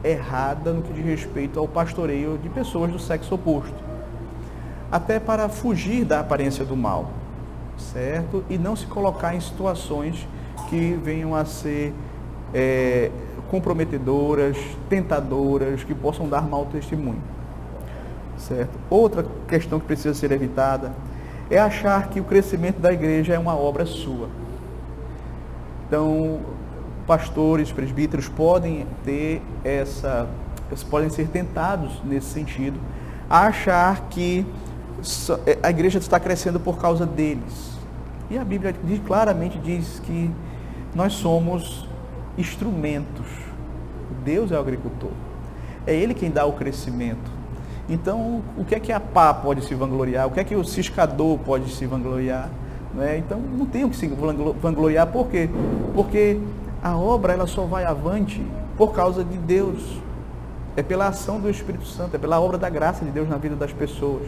errada no que diz respeito ao pastoreio de pessoas do sexo oposto, até para fugir da aparência do mal, certo? E não se colocar em situações que venham a ser comprometedoras, tentadoras, que possam dar mau testemunho. Certo? Outra questão que precisa ser evitada é achar que o crescimento da igreja é uma obra sua. Então, pastores, presbíteros podem podem ser tentados nesse sentido, a achar que a igreja está crescendo por causa deles. E a Bíblia claramente diz que nós somos instrumentos. Deus é o agricultor. É Ele quem dá o crescimento. Então, o que é que a pá pode se vangloriar? O que é que o ciscador pode se vangloriar? Né? Então, não tem o que se vangloriar. Por quê? Porque a obra ela só vai avante por causa de Deus. É pela ação do Espírito Santo, é pela obra da graça de Deus na vida das pessoas.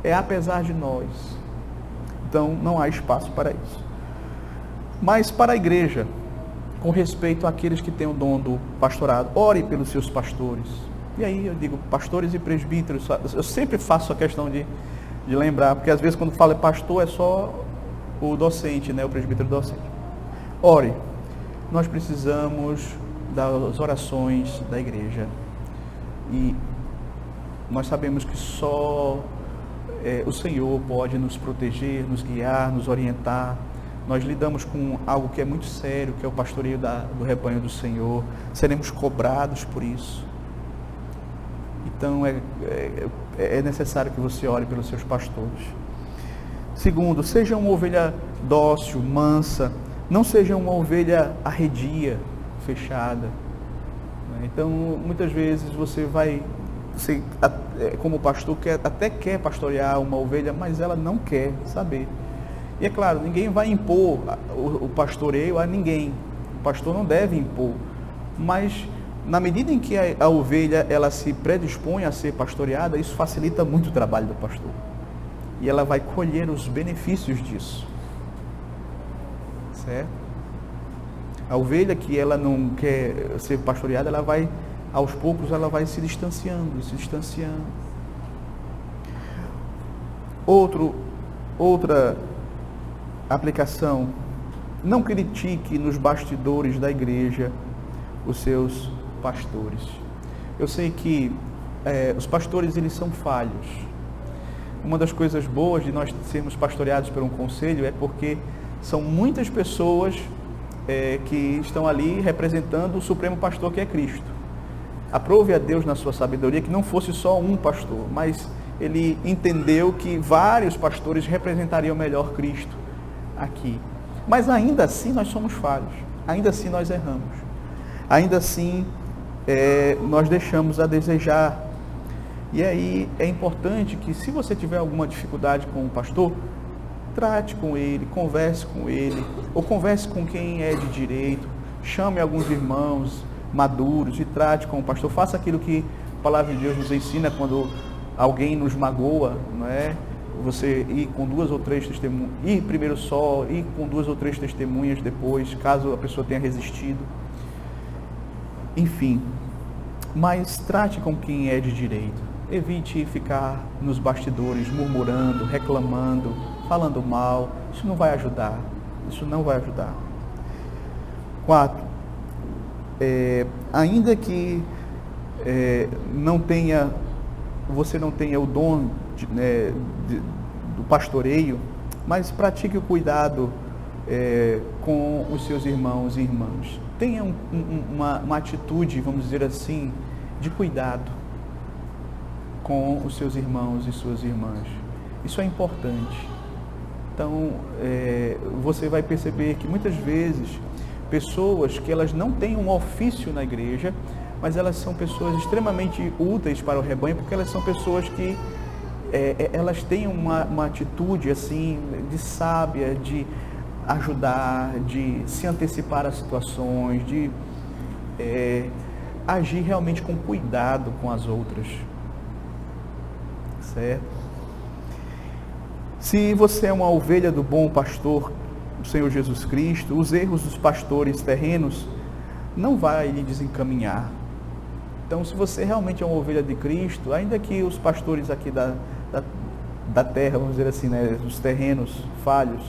É apesar de nós. Então, não há espaço para isso. Mas para a igreja, com respeito àqueles que têm o dom do pastorado, ore pelos seus pastores. E aí eu digo, pastores e presbíteros, eu sempre faço a questão de lembrar, porque às vezes quando falo pastor é só o docente, né, o presbítero docente. Ore, nós precisamos das orações da igreja. E nós sabemos que só o Senhor pode nos proteger, nos guiar, nos orientar. Nós lidamos com algo que é muito sério, que é o pastoreio do rebanho do Senhor. Seremos cobrados por isso. Então é necessário que você ore pelos seus pastores. Segundo, seja uma ovelha dócil, mansa, não seja uma ovelha arredia, fechada. Então, muitas vezes você como pastor, até quer pastorear uma ovelha, mas ela não quer saber. E é claro, ninguém vai impor o pastoreio a ninguém. O pastor não deve impor. Mas, na medida em que a ovelha ela se predispõe a ser pastoreada, isso facilita muito o trabalho do pastor. E ela vai colher os benefícios disso. Certo? A ovelha que ela não quer ser pastoreada, ela vai, aos poucos, ela vai se distanciando, se distanciando. Outra aplicação: não critique nos bastidores da igreja os seus pastores. Eu sei que os pastores, eles são falhos. Uma das coisas boas de nós sermos pastoreados por um conselho é porque são muitas pessoas que estão ali representando o Supremo Pastor, que é Cristo. Aprove a Deus na sua sabedoria que não fosse só um pastor, mas ele entendeu que vários pastores representariam melhor Cristo aqui. Mas ainda assim nós somos falhos, ainda assim nós erramos, ainda assim nós deixamos a desejar. E aí é importante que, se você tiver alguma dificuldade com o pastor, trate com ele, converse com ele, ou converse com quem é de direito, chame alguns irmãos maduros e trate com o pastor. Faça aquilo que a palavra de Deus nos ensina quando alguém nos magoa, não é? Você ir com 2 ou 3 testemunhas, ir primeiro só, ir com 2 ou 3 testemunhas depois, caso a pessoa tenha resistido. Enfim, mas trate com quem é de direito. Evite ficar nos bastidores murmurando, reclamando, falando mal. Isso não vai ajudar. Isso não vai ajudar. 4. Ainda que você não tenha o dom do pastoreio, mas pratique o cuidado com os seus irmãos e irmãs. Tenha uma atitude, vamos dizer assim, de cuidado com os seus irmãos e suas irmãs. Isso é importante. Então, você vai perceber que muitas vezes pessoas que elas não têm um ofício na igreja, mas elas são pessoas extremamente úteis para o rebanho, porque elas são pessoas que elas têm uma atitude assim de sábia, de ajudar, de se antecipar às situações, de agir realmente com cuidado com as outras. Certo? Se você é uma ovelha do bom pastor, o Senhor Jesus Cristo, os erros dos pastores terrenos não vai lhe desencaminhar. Então, se você realmente é uma ovelha de Cristo, ainda que os pastores aqui da terra, vamos dizer assim, né, os terrenos falhos,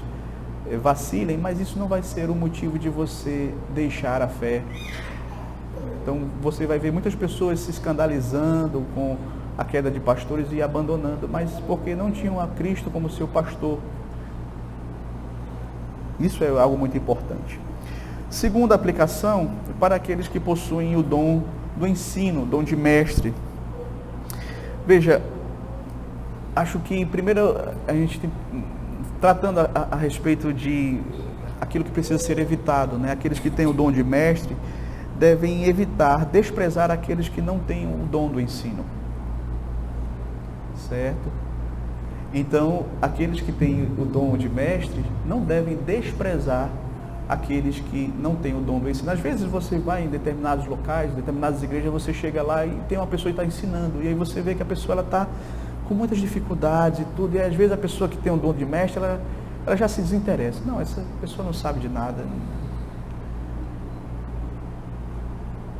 vacilem, mas isso não vai ser o motivo de você deixar a fé. Então, você vai ver muitas pessoas se escandalizando com a queda de pastores e abandonando, mas porque não tinham a Cristo como seu pastor. Isso é algo muito importante. Segunda aplicação, para aqueles que possuem o dom do ensino, o dom de mestre. Veja, acho que primeiro a gente tem, tratando a respeito de aquilo que precisa ser evitado, né? Aqueles que têm o dom de mestre devem evitar, desprezar aqueles que não têm o dom do ensino. Certo? Então, aqueles que têm o dom de mestre não devem desprezar aqueles que não têm o dom do ensino. Às vezes você vai em determinados locais, em determinadas igrejas, você chega lá e tem uma pessoa que está ensinando, e aí você vê que a pessoa está com muitas dificuldades e tudo, e às vezes a pessoa que tem o dom de mestre, ela já se desinteressa. Não, essa pessoa não sabe de nada.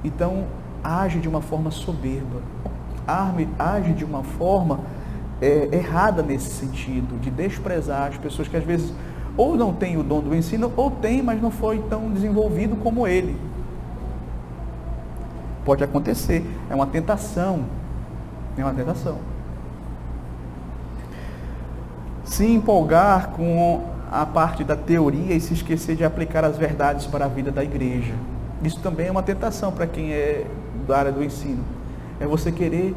Então, age de uma forma soberba, age de uma forma errada nesse sentido, de desprezar as pessoas que às vezes ou não têm o dom do ensino, ou tem, mas não foi tão desenvolvido como ele. Pode acontecer, é uma tentação. Se empolgar com a parte da teoria e se esquecer de aplicar as verdades para a vida da igreja. Isso também é uma tentação para quem é da área do ensino. É você querer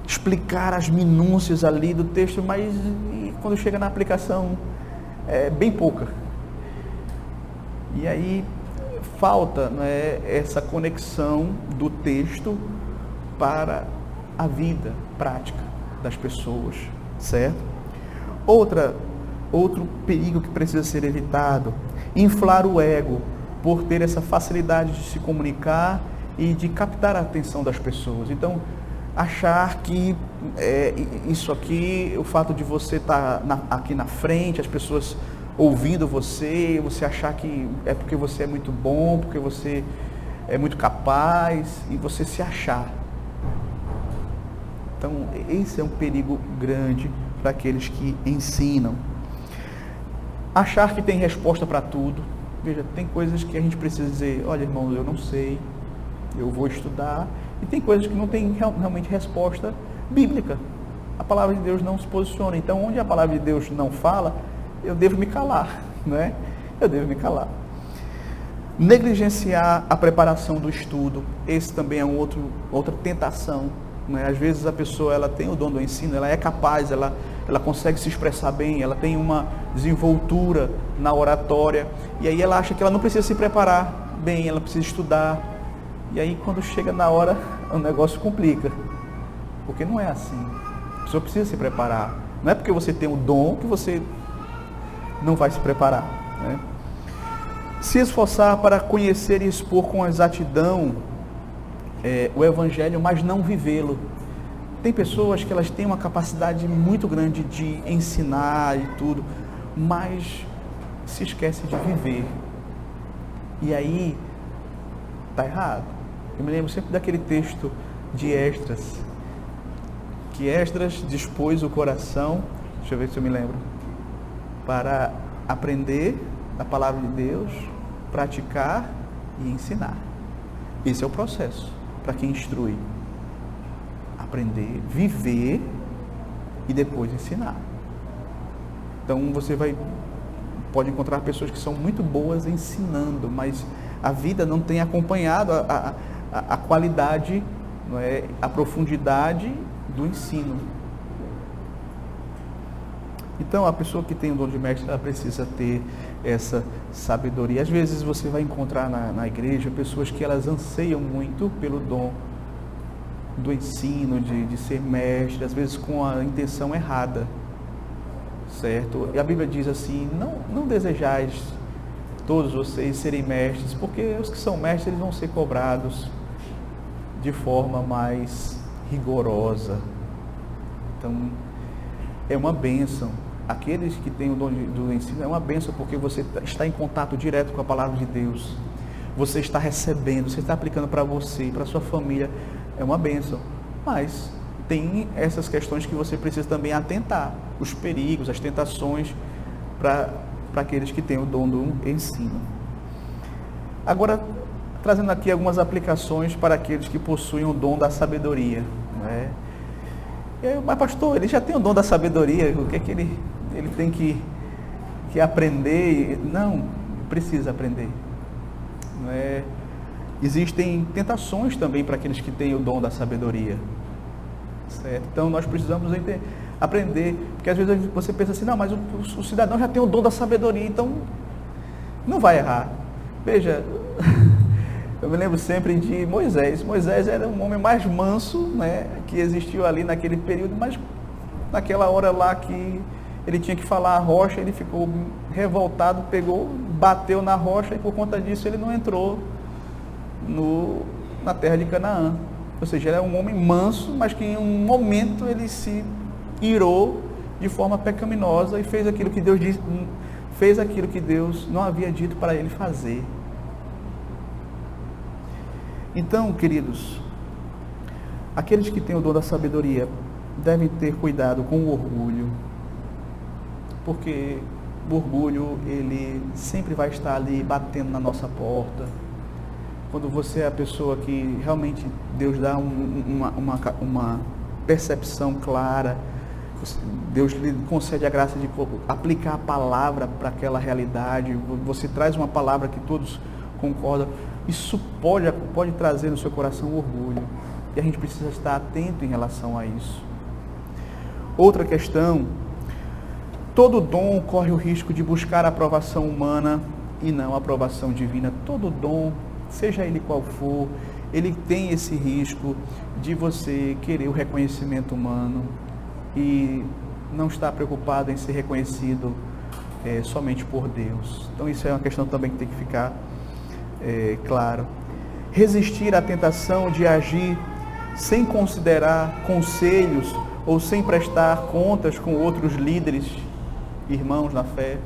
explicar as minúcias ali do texto, mas quando chega na aplicação é bem pouca. E aí falta, né, essa conexão do texto para a vida prática das pessoas, certo? Outro perigo que precisa ser evitado: inflar o ego por ter essa facilidade de se comunicar e de captar a atenção das pessoas. Então, achar que isso aqui, o fato de você estar aqui na frente, as pessoas ouvindo você achar que é porque você é muito bom, porque você é muito capaz, e você se achar. Então, esse é um perigo grande para aqueles que ensinam. Achar que tem resposta para tudo. Veja, tem coisas que a gente precisa dizer: olha, irmão, eu não sei, eu vou estudar. E tem coisas que não tem realmente resposta bíblica. A palavra de Deus não se posiciona. Então, onde a palavra de Deus não fala, eu devo me calar, né? Eu devo me calar. Negligenciar a preparação do estudo. Esse também é outra tentação, né? Às vezes a pessoa, ela tem o dom do ensino, ela é capaz, ela consegue se expressar bem, ela tem uma desenvoltura na oratória, e aí ela acha que ela não precisa se preparar bem, ela precisa estudar. E aí, quando chega na hora, o negócio complica, porque não é assim. A pessoa precisa se preparar. Não é porque você tem o dom que você não vai se preparar, né? Se esforçar para conhecer e expor com exatidão o Evangelho, mas não vivê-lo. Tem pessoas que elas têm uma capacidade muito grande de ensinar e tudo, mas se esquece de viver. E aí está errado. Eu me lembro sempre daquele texto de Esdras, que Esdras dispôs o coração, deixa eu ver se eu me lembro, para aprender a palavra de Deus, praticar e ensinar. Esse é o processo para quem instrui: aprender, viver e depois ensinar. Então você pode encontrar pessoas que são muito boas ensinando, mas a vida não tem acompanhado a qualidade, não é, a profundidade do ensino. Então, a pessoa que tem o dom de mestre, ela precisa ter essa sabedoria. Às vezes você vai encontrar na igreja pessoas que elas anseiam muito pelo dom do ensino, de ser mestre, às vezes com a intenção errada, certo? E a Bíblia diz assim: não desejais todos vocês serem mestres, porque os que são mestres, eles vão ser cobrados de forma mais rigorosa. Então, é uma bênção. Aqueles que têm o dom do ensino é uma bênção, porque você está em contato direto com a palavra de Deus. Você está recebendo, você está aplicando para você, para a sua família. É uma bênção. Mas tem essas questões que você precisa também atentar. Os perigos, as tentações para aqueles que têm o dom do ensino. Agora, trazendo aqui algumas aplicações para aqueles que possuem o dom da sabedoria, né? E aí, mas pastor, ele já tem o dom da sabedoria, o que é que ele tem que aprender? Não, precisa aprender. Não é? Existem tentações também para aqueles que têm o dom da sabedoria, certo? Então nós precisamos aprender, porque às vezes você pensa assim: não, mas o cidadão já tem o dom da sabedoria, então não vai errar. Veja, eu me lembro sempre de Moisés. Moisés era um homem mais manso, né, que existiu ali naquele período, mas naquela hora lá que ele tinha que falar a rocha, ele ficou revoltado, bateu na rocha, e por conta disso ele não entrou na terra de Canaã. Ou seja, ele era um homem manso, mas que em um momento ele se irou de forma pecaminosa e fez aquilo que Deus não havia dito para ele fazer. Então, queridos, aqueles que têm o dom da sabedoria devem ter cuidado com o orgulho, porque o orgulho, ele sempre vai estar ali batendo na nossa porta. Quando você é a pessoa que realmente Deus dá uma percepção clara, Deus lhe concede a graça de aplicar a palavra para aquela realidade, você traz uma palavra que todos concordam, isso pode trazer no seu coração orgulho. E a gente precisa estar atento em relação a isso. Outra questão: todo dom corre o risco de buscar a aprovação humana e não a aprovação divina. Todo dom, seja ele qual for, ele tem esse risco de você querer o reconhecimento humano e não estar preocupado em ser reconhecido somente por Deus. Então isso é uma questão também que tem que ficar claro. Resistir à tentação de agir sem considerar conselhos ou sem prestar contas com outros líderes, irmãos na fé.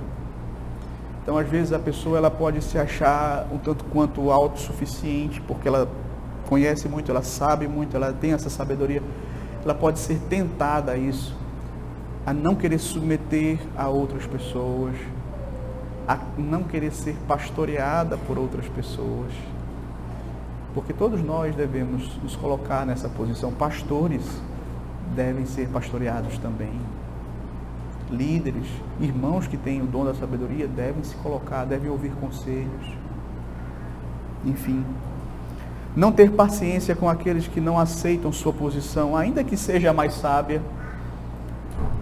Então, às vezes, a pessoa ela pode se achar um tanto quanto autossuficiente, porque ela conhece muito, ela sabe muito, ela tem essa sabedoria. Ela pode ser tentada a isso, a não querer submeter a outras pessoas, a não querer ser pastoreada por outras pessoas. Porque todos nós devemos nos colocar nessa posição. Pastores devem ser pastoreados também. Líderes, irmãos que têm o dom da sabedoria devem se colocar, devem ouvir conselhos. Enfim, não ter paciência com aqueles que não aceitam sua posição, ainda que seja a mais sábia.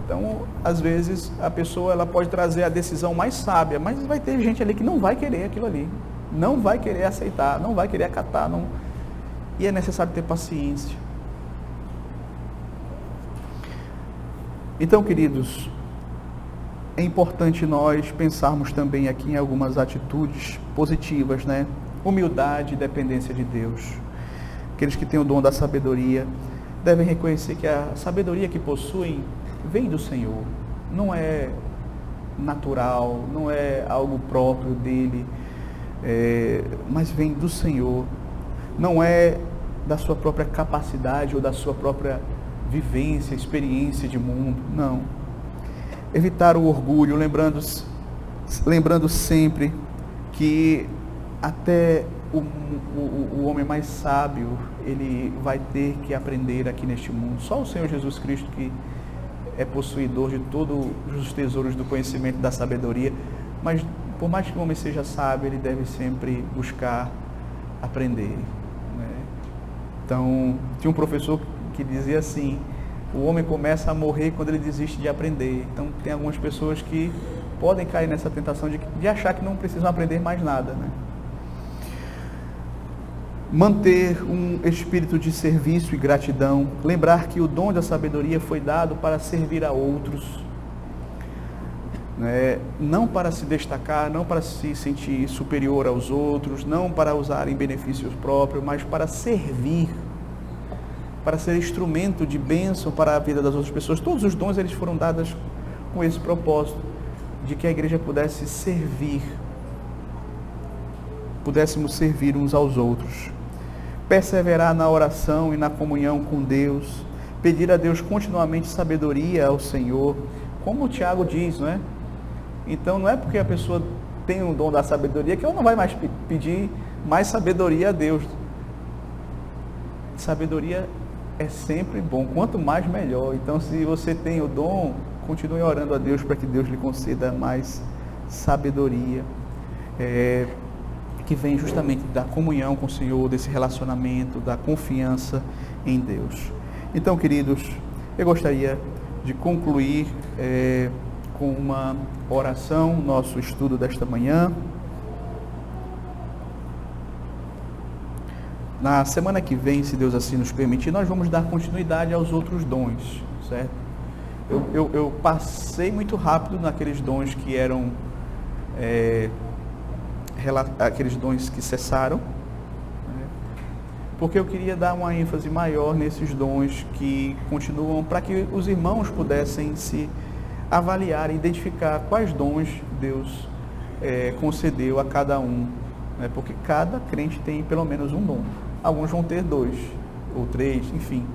Então, às vezes, a pessoa ela pode trazer a decisão mais sábia, mas vai ter gente ali que não vai querer aquilo ali, não vai querer aceitar, não vai querer acatar, não... E é necessário ter paciência. Então, queridos, é importante nós pensarmos também aqui em algumas atitudes positivas, né? Humildade e dependência de Deus. Aqueles que têm o dom da sabedoria devem reconhecer que a sabedoria que possuem vem do Senhor. Não é natural, não é algo próprio dele, mas vem do Senhor. Não é da sua própria capacidade ou da sua própria vivência, experiência de mundo, não. Evitar o orgulho, lembrando sempre que até o homem mais sábio, ele vai ter que aprender aqui neste mundo. Só o Senhor Jesus Cristo que é possuidor de todos os tesouros do conhecimento e da sabedoria, mas por mais que o homem seja sábio, ele deve sempre buscar aprender, né? Então, tinha um professor que dizia assim: o homem começa a morrer quando ele desiste de aprender. Então, tem algumas pessoas que podem cair nessa tentação de achar que não precisam aprender mais nada, né? Manter um espírito de serviço e gratidão. Lembrar que o dom da sabedoria foi dado para servir a outros, né? Não para se destacar, não para se sentir superior aos outros, não para usar em benefícios próprios, mas para servir, para ser instrumento de bênção para a vida das outras pessoas. Todos os dons eles foram dados com esse propósito, de que a igreja pudesse servir, pudéssemos servir uns aos outros. Perseverar na oração e na comunhão com Deus, pedir a Deus continuamente sabedoria ao Senhor, como o Tiago diz, não é? Então não é porque a pessoa tem o dom da sabedoria que ela não vai mais pedir mais sabedoria a Deus. Sabedoria é sempre bom, quanto mais melhor. Então, se você tem o dom, continue orando a Deus para que Deus lhe conceda mais sabedoria, que vem justamente da comunhão com o Senhor, desse relacionamento, da confiança em Deus. Então, queridos, eu gostaria de concluir com uma oração, nosso estudo desta manhã. Na semana que vem, se Deus assim nos permitir, nós vamos dar continuidade aos outros dons, certo? Eu passei muito rápido naqueles dons que eram, aqueles dons que cessaram, né? Porque eu queria dar uma ênfase maior nesses dons que continuam, para que os irmãos pudessem se avaliar, identificar quais dons Deus concedeu a cada um, né? Porque cada crente tem pelo menos um dom. Alguns vão ter 2 ou 3, enfim.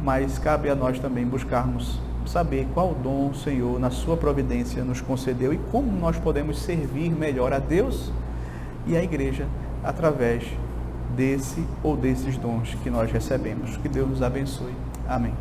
Mas cabe a nós também buscarmos saber qual dom o Senhor, na sua providência, nos concedeu e como nós podemos servir melhor a Deus e a igreja através desse ou desses dons que nós recebemos. Que Deus nos abençoe. Amém.